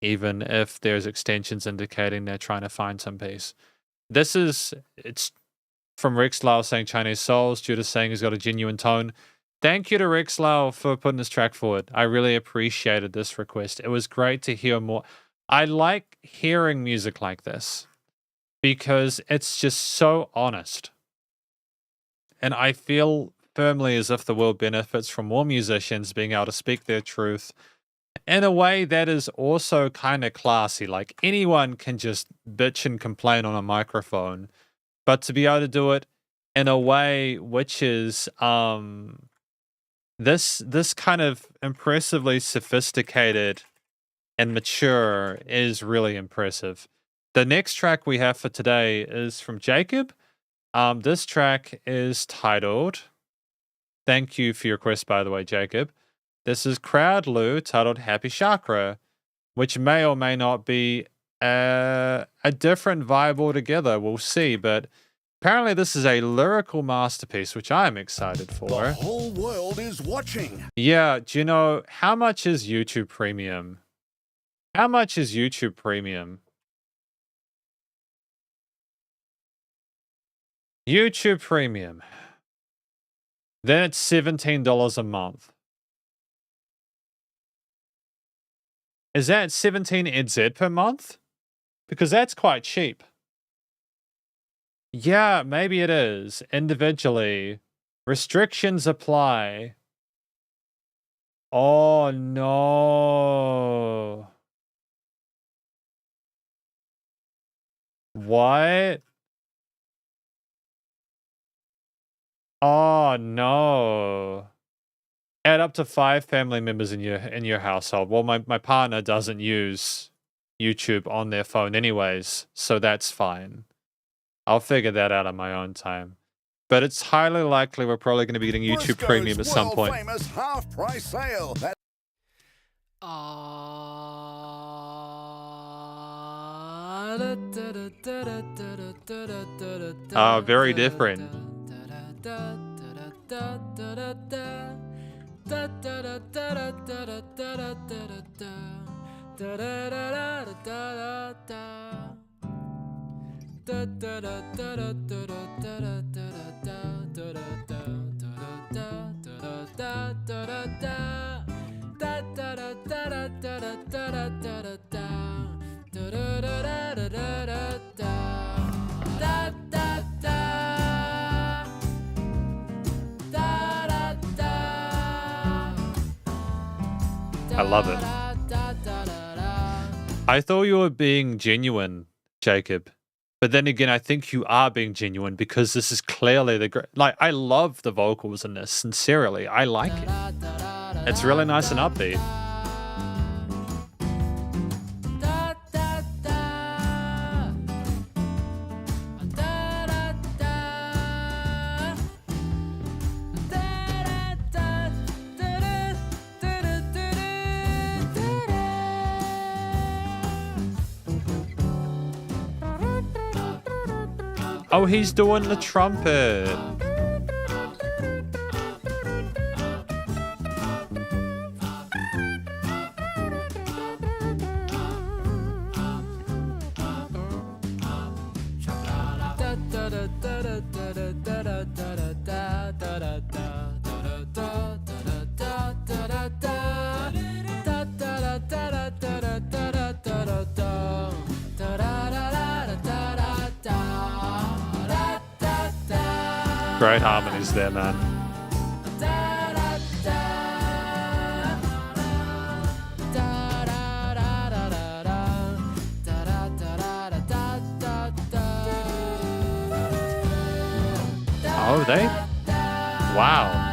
Speaker 1: even if there's extensions indicating they're trying to find some peace. It's from Rex Lau saying Chinese Souls, Judas saying he's got a genuine tone. Thank you to Rex Lau for putting this track forward. I really appreciated this request. It was great to hear more. I like hearing music like this because it's just so honest. And I feel firmly as if the world benefits from more musicians being able to speak their truth in a way that is also kind of classy. Like anyone can just bitch and complain on a microphone, but to be able to do it in a way which is this kind of impressively sophisticated and mature is really impressive. The next track we have for today is from Jacob. This track is titled, thank you for your request, by the way, Jacob. This is Crowd Lou, titled Happy Chakra, which may or may not be a different vibe altogether. We'll see, but apparently this is a lyrical masterpiece, which I'm excited for.
Speaker 10: The whole world is watching.
Speaker 1: Yeah, do you know, how much is YouTube Premium? How much is YouTube Premium? YouTube Premium. Then it's $17 a month. Is that 17 NZ per month? Because that's quite cheap. Yeah, maybe it is. Individually. Restrictions apply. Oh, no. What? Oh, no. Add up to 5 family members in your household. Well, my partner doesn't use YouTube on their phone anyways, so that's fine. I'll figure that out on my own time. But it's highly likely we're probably going to be getting YouTube Premium at some point.
Speaker 10: Famous half-price sale.
Speaker 1: Very different. I love it. I thought you were being genuine, Jacob. But then again, I think you are being genuine because this is clearly the great. Like, I love the vocals in this. Sincerely, I like it. It's really nice and upbeat. Oh, he's doing the trumpet. Great harmonies there, man. Oh, they? Wow.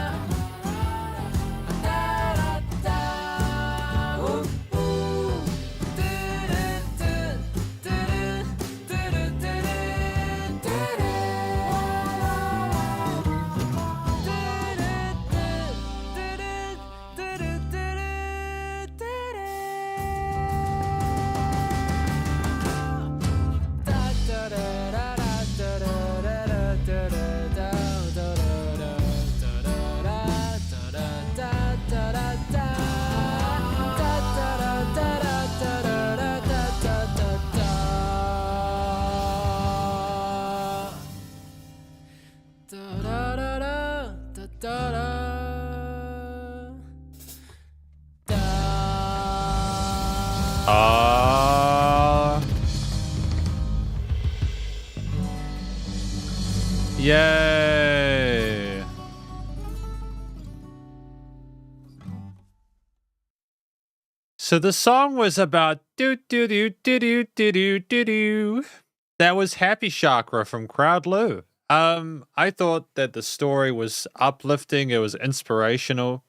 Speaker 1: Yay! So the song was about do do do do do do do do do. That was Happy Chakra from Crowd Lou. I thought that the story was uplifting. It was inspirational.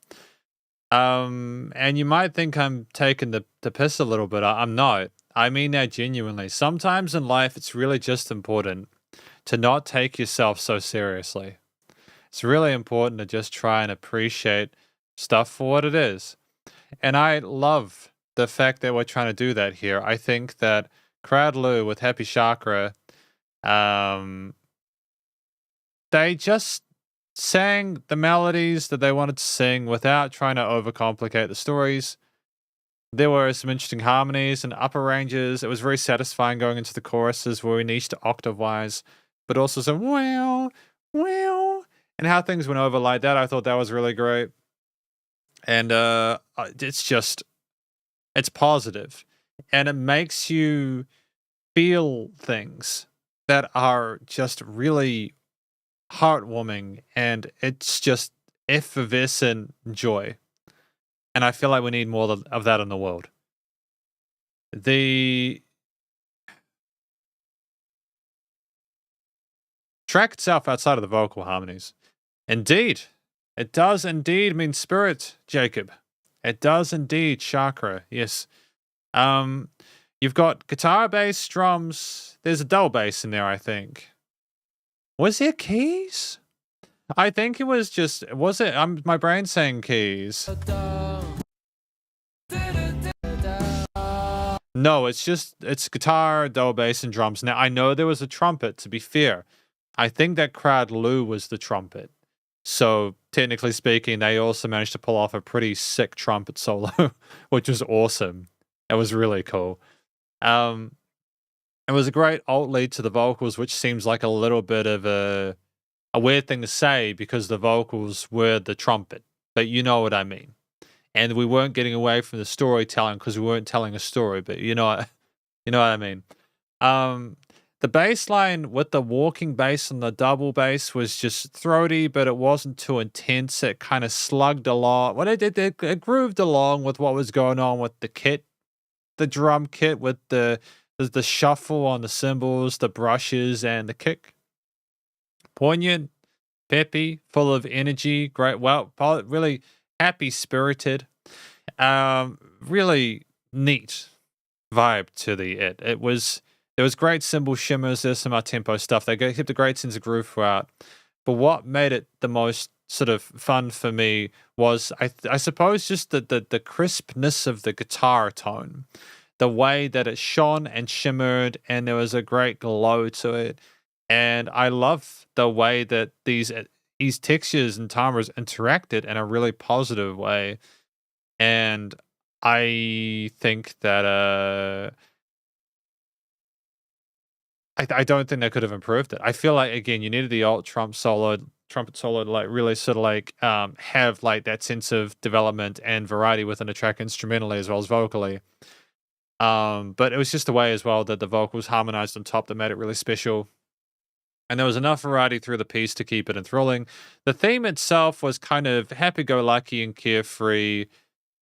Speaker 1: And you might think I'm taking the piss a little bit. I'm not. I mean that genuinely. Sometimes in life, it's really just important to not take yourself so seriously. It's really important to just try and appreciate stuff for what it is. And I love the fact that we're trying to do that here. I think that Crowd Lou with Happy Chakra, they just sang the melodies that they wanted to sing without trying to overcomplicate the stories. There were some interesting harmonies and upper ranges. It was very satisfying going into the choruses where we niched octave-wise, but also some wow, wow, and how things went over like that. I thought that was really great. And it's positive, and it makes you feel things that are just really heartwarming, and it's just effervescent joy. And I feel like we need more of that in the world. The track itself, outside of the vocal harmonies, indeed, it does indeed mean spirit, Jacob. It does indeed, chakra, yes. You've got guitar, bass, drums. There's a double bass in there, I think. Was there keys? I think it was just, was it? My brain's saying keys. No, it's guitar, double bass, and drums. Now, I know there was a trumpet, to be fair. I think that Crowd Lou was the trumpet. So, technically speaking, they also managed to pull off a pretty sick trumpet solo, which was awesome. It was really cool. It was a great alt lead to the vocals, which seems like a little bit of a weird thing to say because the vocals were the trumpet, but you know what I mean. And we weren't getting away from the storytelling because we weren't telling a story, but you know what I mean. The bass line with the walking bass and the double bass was just throaty, but it wasn't too intense. It kind of slugged along. Well, it grooved along with what was going on with the kit, the drum kit, with the shuffle on the cymbals, the brushes, and the kick. Poignant, peppy, full of energy, great, well, really happy-spirited. Really neat vibe to it. There was great cymbal shimmers. There's some up-tempo stuff. They kept a great sense of groove throughout. But what made it the most sort of fun for me was, I suppose, just the crispness of the guitar tone, the way that it shone and shimmered, and there was a great glow to it. And I love the way that these textures and timbres interacted in a really positive way. And I think that I don't think they could have improved it. I feel like, again, you needed the alt trumpet solo to like really sort of like have like that sense of development and variety within the track instrumentally as well as vocally. But it was just the way as well that the vocals harmonized on top that made it really special. And there was enough variety through the piece to keep it enthralling. The theme itself was kind of happy-go-lucky and carefree,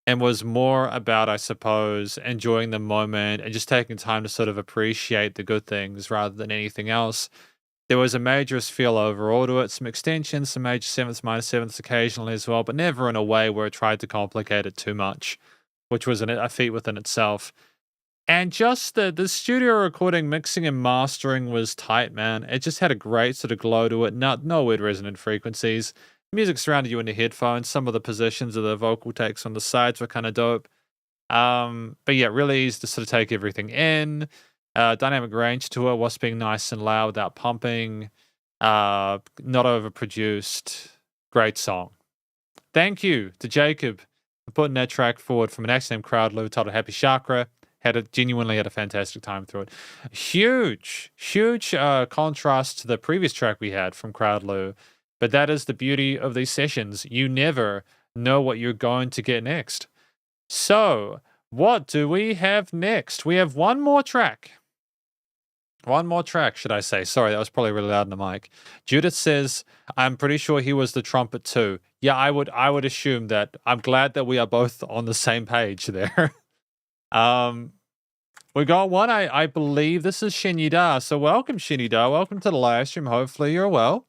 Speaker 1: and was more about, I suppose, enjoying the moment and just taking time to sort of appreciate the good things rather than anything else. There was a majorist feel overall to it, some extensions, some major sevenths, minor sevenths occasionally as well, but never in a way where it tried to complicate it too much, which was a feat within itself. And just the studio recording, mixing, and mastering was tight, man. It just had a great sort of glow to it, no weird resonant frequencies. Music surrounded you in the headphones. Some of the positions of the vocal takes on the sides were kind of dope. But yeah, really easy to sort of take everything in. Dynamic range to it, whilst being nice and loud without pumping. Not overproduced. Great song. Thank you to Jacob for putting that track forward from an accident crowd titled Happy Chakra. Genuinely had a fantastic time through it. Huge contrast to the previous track we had from Crowdloo. But that is the beauty of these sessions. You never know what you're going to get next. So, what do we have next? We have one more track. One more track, should I say. Sorry, that was probably really loud in the mic. Judith says, I'm pretty sure he was the trumpet too. Yeah, I would assume that. I'm glad that we are both on the same page there. We got one, I believe this is Shinida. So welcome, Shinida. Welcome to the live stream. Hopefully you're well.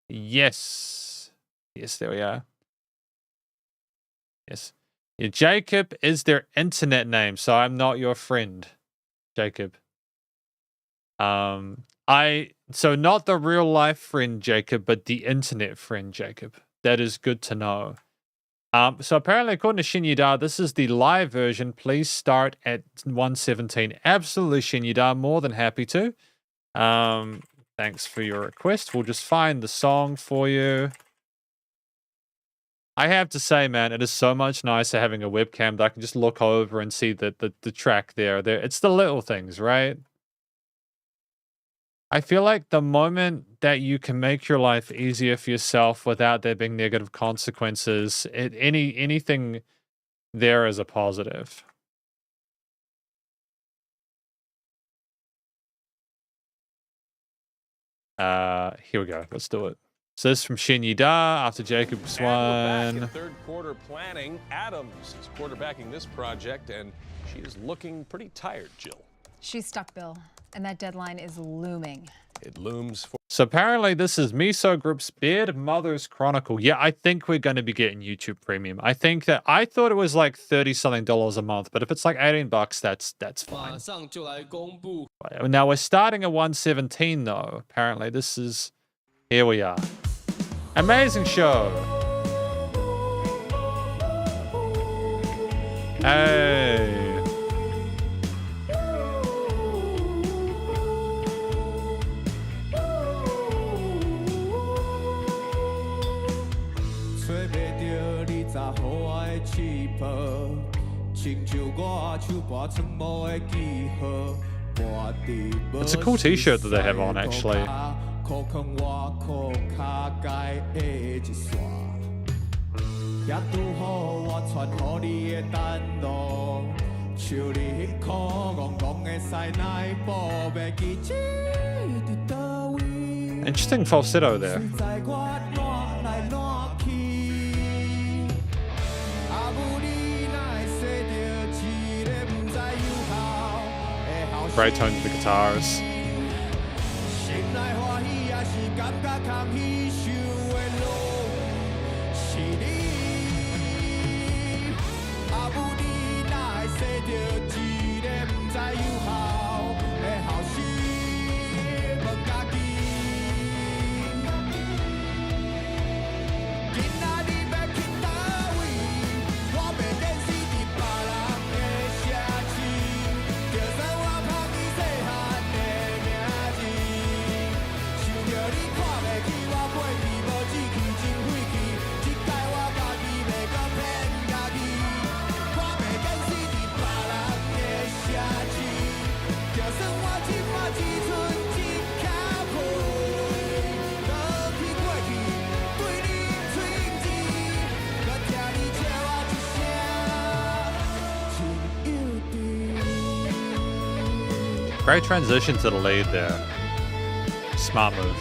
Speaker 1: Yes, there we are. Yes. Yeah, Jacob is their internet name, so I'm not your friend, Jacob. So not the real life friend, Jacob, but the internet friend, Jacob. That is good to know. So apparently, according to Shinyuda, this is the live version. Please start at 1:17. Absolutely, Shinyuda. More than happy to. Thanks for your request. We'll just find the song for you. I have to say, man, it is so much nicer having a webcam that I can just look over and see the track there. It's the little things, right? I feel like the moment that you can make your life easier for yourself without there being negative consequences, anything there is a positive. Here we go. Let's do it. So this is from Shinyuda after Jacob's one.
Speaker 11: We're back in third quarter planning. Adams is quarterbacking this project, and she is looking pretty tired, Jill.
Speaker 3: She's stuck, Bill, and that deadline is looming.
Speaker 11: It looms for...
Speaker 1: So apparently this is Miso Group's Beard Mother's Chronicle. Yeah, I think we're going to be getting YouTube Premium. I thought it was like $30-something a month, but if it's like $18, that's fine. Now we're starting at 1:17 though. Apparently this is... Here we are. Amazing show. Hey. It's a cool t-shirt that they have on, actually. Interesting falsetto there. Bright tone to the guitars. Great transition to the lead there. Smart move.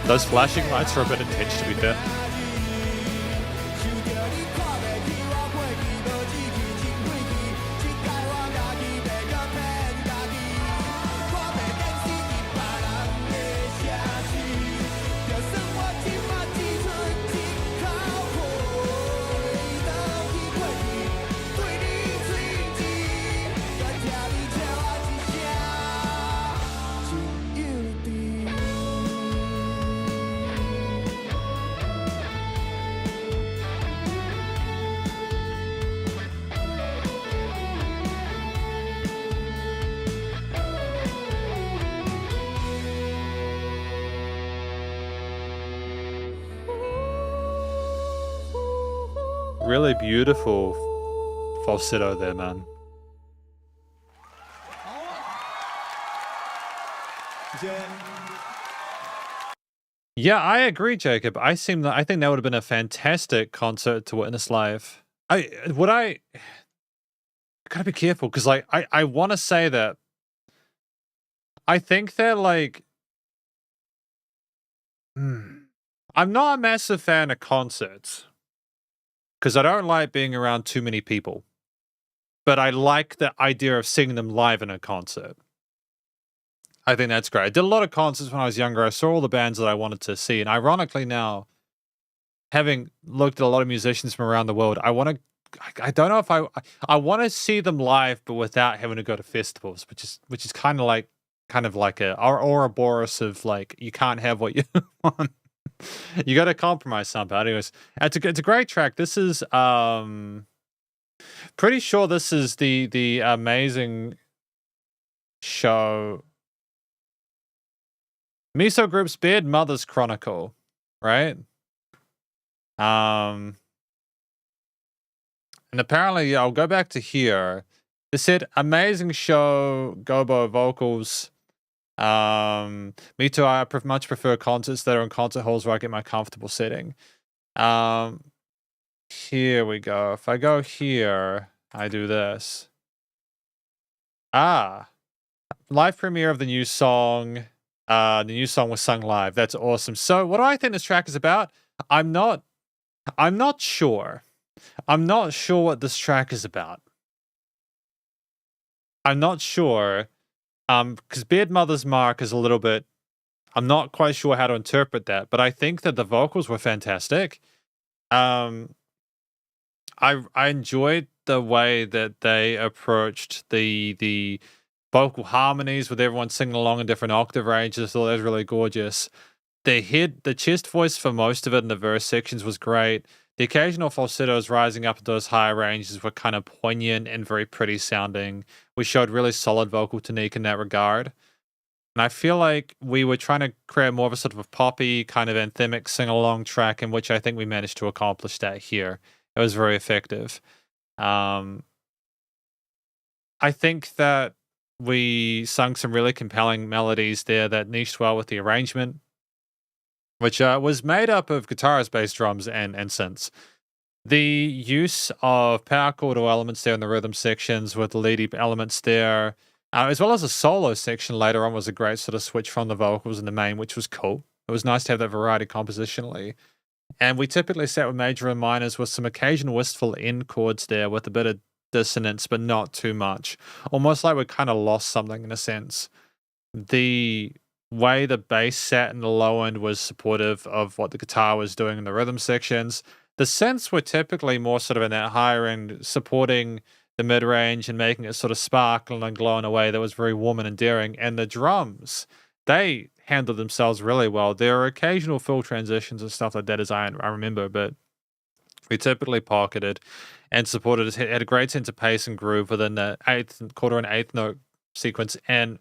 Speaker 1: Those flashing lights are a bit intense, to be fair. Really beautiful falsetto there, man. Yeah, I agree, Jacob. I think that would have been a fantastic concert to witness live. I gotta be careful because like I want to say that I think they're like I'm not a massive fan of concerts because I don't like being around too many people, but I like the idea of seeing them live in a concert. I think that's great. I did a lot of concerts when I was younger. I saw all the bands that I wanted to see, and ironically now, having looked at a lot of musicians from around the world, I don't know if I want to see them live, but without having to go to festivals, which is kind of like a Ouroboros of like you can't have what you want. You got to compromise somehow. Anyways, it's a great track. This is pretty sure this is the amazing show Miso Group's Beard Mother's Chronicle, right? And apparently, yeah, I'll go back to here. They said amazing show, Gobo vocals. Me too. I much prefer concerts that are in concert halls where I get my comfortable setting. Here we go. If I go here, I do this. Live premiere of the new song. The new song was sung live. That's awesome. So, what do I think this track is about? I'm not sure. I'm not sure what this track is about. I'm not sure. Because Beard Mother's Mark is a little bit, I'm not quite sure how to interpret that, but I think that the vocals were fantastic. I enjoyed the way that they approached the vocal harmonies with everyone singing along in different octave ranges. I thought that was really gorgeous. The chest voice for most of it in the verse sections was great. The occasional falsettos rising up into those higher ranges were kind of poignant and very pretty sounding. We showed really solid vocal technique in that regard. And I feel like we were trying to create more of a sort of a poppy kind of anthemic sing-along track, in which I think we managed to accomplish that here. It was very effective. I think that we sung some really compelling melodies there that niched well with the arrangement, which was made up of guitars, bass, drums, and synths. The use of power chord elements there in the rhythm sections with leady elements there, as well as a solo section later on, was a great sort of switch from the vocals in the main, which was cool. It was nice to have that variety compositionally. And we typically sat with major and minors with some occasional wistful end chords there with a bit of dissonance, but not too much. Almost like we kind of lost something in a sense. The way the bass sat in the low end was supportive of what the guitar was doing in the rhythm sections. The synths were typically more sort of in that higher end, supporting the mid range and making it sort of sparkle and glow in a way that was very warm and endearing. And the drums, they handled themselves really well. There are occasional fill transitions and stuff like that, as I remember, but we typically pocketed and supported it. Had a great sense of pace and groove within the quarter and eighth note sequence. And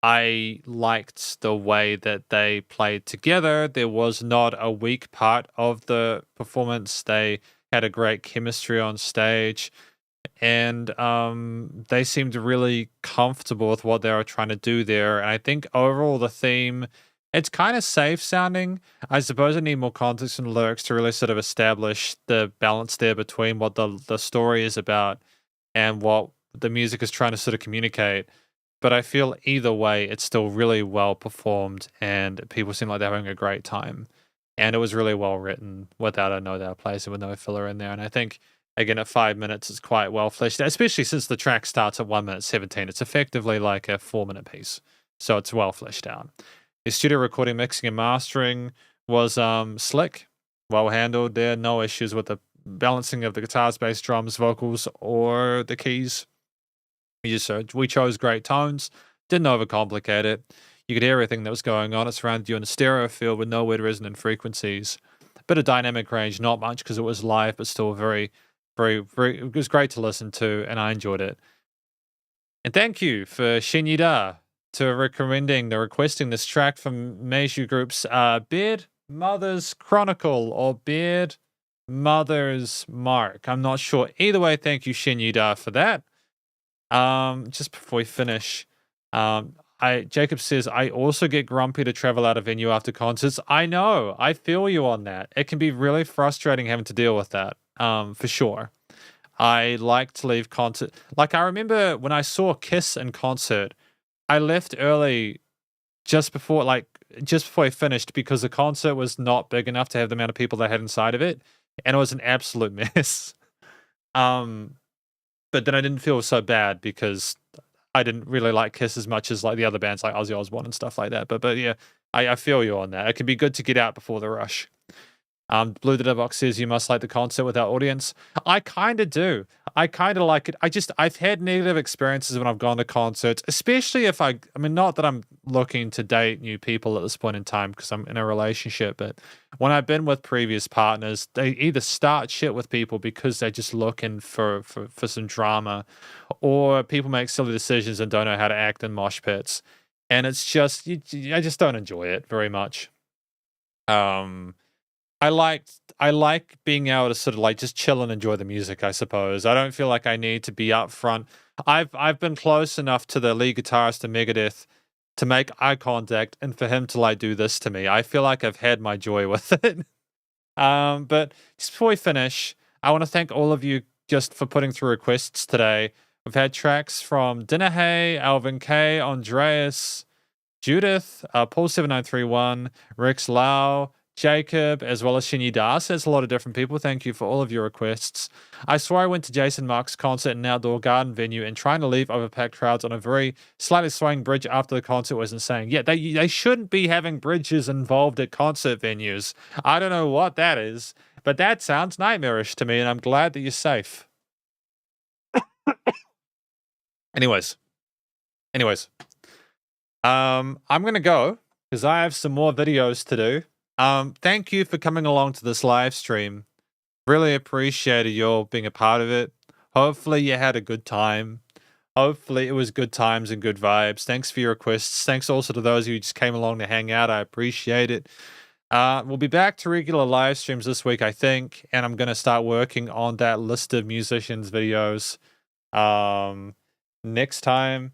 Speaker 1: I liked the way that they played together. There was not a weak part of the performance. They had a great chemistry on stage, and they seemed really comfortable with what they were trying to do there. And I think overall the theme, it's kind of safe sounding. I suppose I need more context in the lyrics to really sort of establish the balance there between what the story is about and what the music is trying to sort of communicate. But I feel either way, it's still really well performed and people seem like they're having a great time. And it was really well written without a no doubt place and with no filler in there. And I think, again, at 5 minutes, it's quite well fleshed out, especially since the track starts at 1 minute 17. It's effectively like a 4-minute piece. So it's well fleshed out. The studio recording, mixing, and mastering was slick, well handled there. No issues with the balancing of the guitars, bass, drums, vocals, or the keys. We chose great tones, didn't overcomplicate it. You could hear everything that was going on. It surrounded you in a stereo field with no weird resonant frequencies. A bit of dynamic range, not much because it was live, but still very, very, very, it was great to listen to, and I enjoyed it. And thank you for Shinyida requesting this track from Meiju Group's Beard Mother's Chronicle or Beard Mother's Mark. I'm not sure. Either way, thank you, Shinyida, for that. Just before we finish, Jacob says, I also get grumpy to travel out of venue after concerts. I know. I feel you on that. It can be really frustrating having to deal with that, for sure. I like to leave concert. Like, I remember when I saw Kiss in concert, I left early just before I finished because the concert was not big enough to have the amount of people they had inside of it. And it was an absolute mess. But then I didn't feel so bad because I didn't really like Kiss as much as like the other bands like Ozzy Osbourne and stuff like that. But yeah, I feel you on that. It can be good to get out before the rush. Blue the Box says you must like the concert without audience. I kind of do. I kind of like it. I've had negative experiences when I've gone to concerts, especially if I mean, not that I'm looking to date new people at this point in time because I'm in a relationship, but when I've been with previous partners, they either start shit with people because they're just looking for some drama, or people make silly decisions and don't know how to act in mosh pits. And it's just, I just don't enjoy it very much. I like being able to sort of like just chill and enjoy the music, I suppose. I don't feel like I need to be up front. I've been close enough to the lead guitarist of Megadeth to make eye contact and for him to like do this to me. I feel like I've had my joy with it. But just before we finish, I want to thank all of you just for putting through requests today. We've had tracks from Dinahay, Alvin K, Andreas, Judith, Paul7931, Rex Lau, Jacob, as well as Shinny Das. There's a lot of different people. Thank you for all of your requests. I swear I went to Jason Mark's concert in an outdoor garden venue, and trying to leave overpacked crowds on a very slightly swaying bridge after the concert was insane. Yeah, they shouldn't be having bridges involved at concert venues. I don't know what that is, but that sounds nightmarish to me, and I'm glad that you're safe. Anyways. I'm gonna go because I have some more videos to do. Thank you for coming along to this live stream. Really appreciated you all being a part of it. Hopefully you had a good time. Hopefully it was good times and good vibes. Thanks for your requests. Thanks also to those who just came along to hang out. I appreciate it. We'll be back to regular live streams this week, I think, and I'm gonna start working on that list of musicians videos next time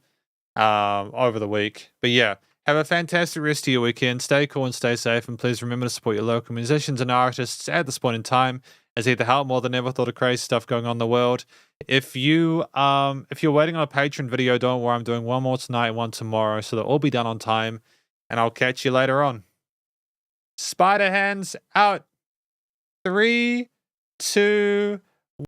Speaker 1: over the week. But yeah, have a fantastic rest of your weekend. Stay cool and stay safe, and please remember to support your local musicians and artists at this point in time, as they either help more than ever thought of crazy stuff going on in the world. If you're waiting on a Patreon video, don't worry, I'm doing one more tonight and one tomorrow, so they'll all be done on time, and I'll catch you later on. Spiderhands out. 3, 2,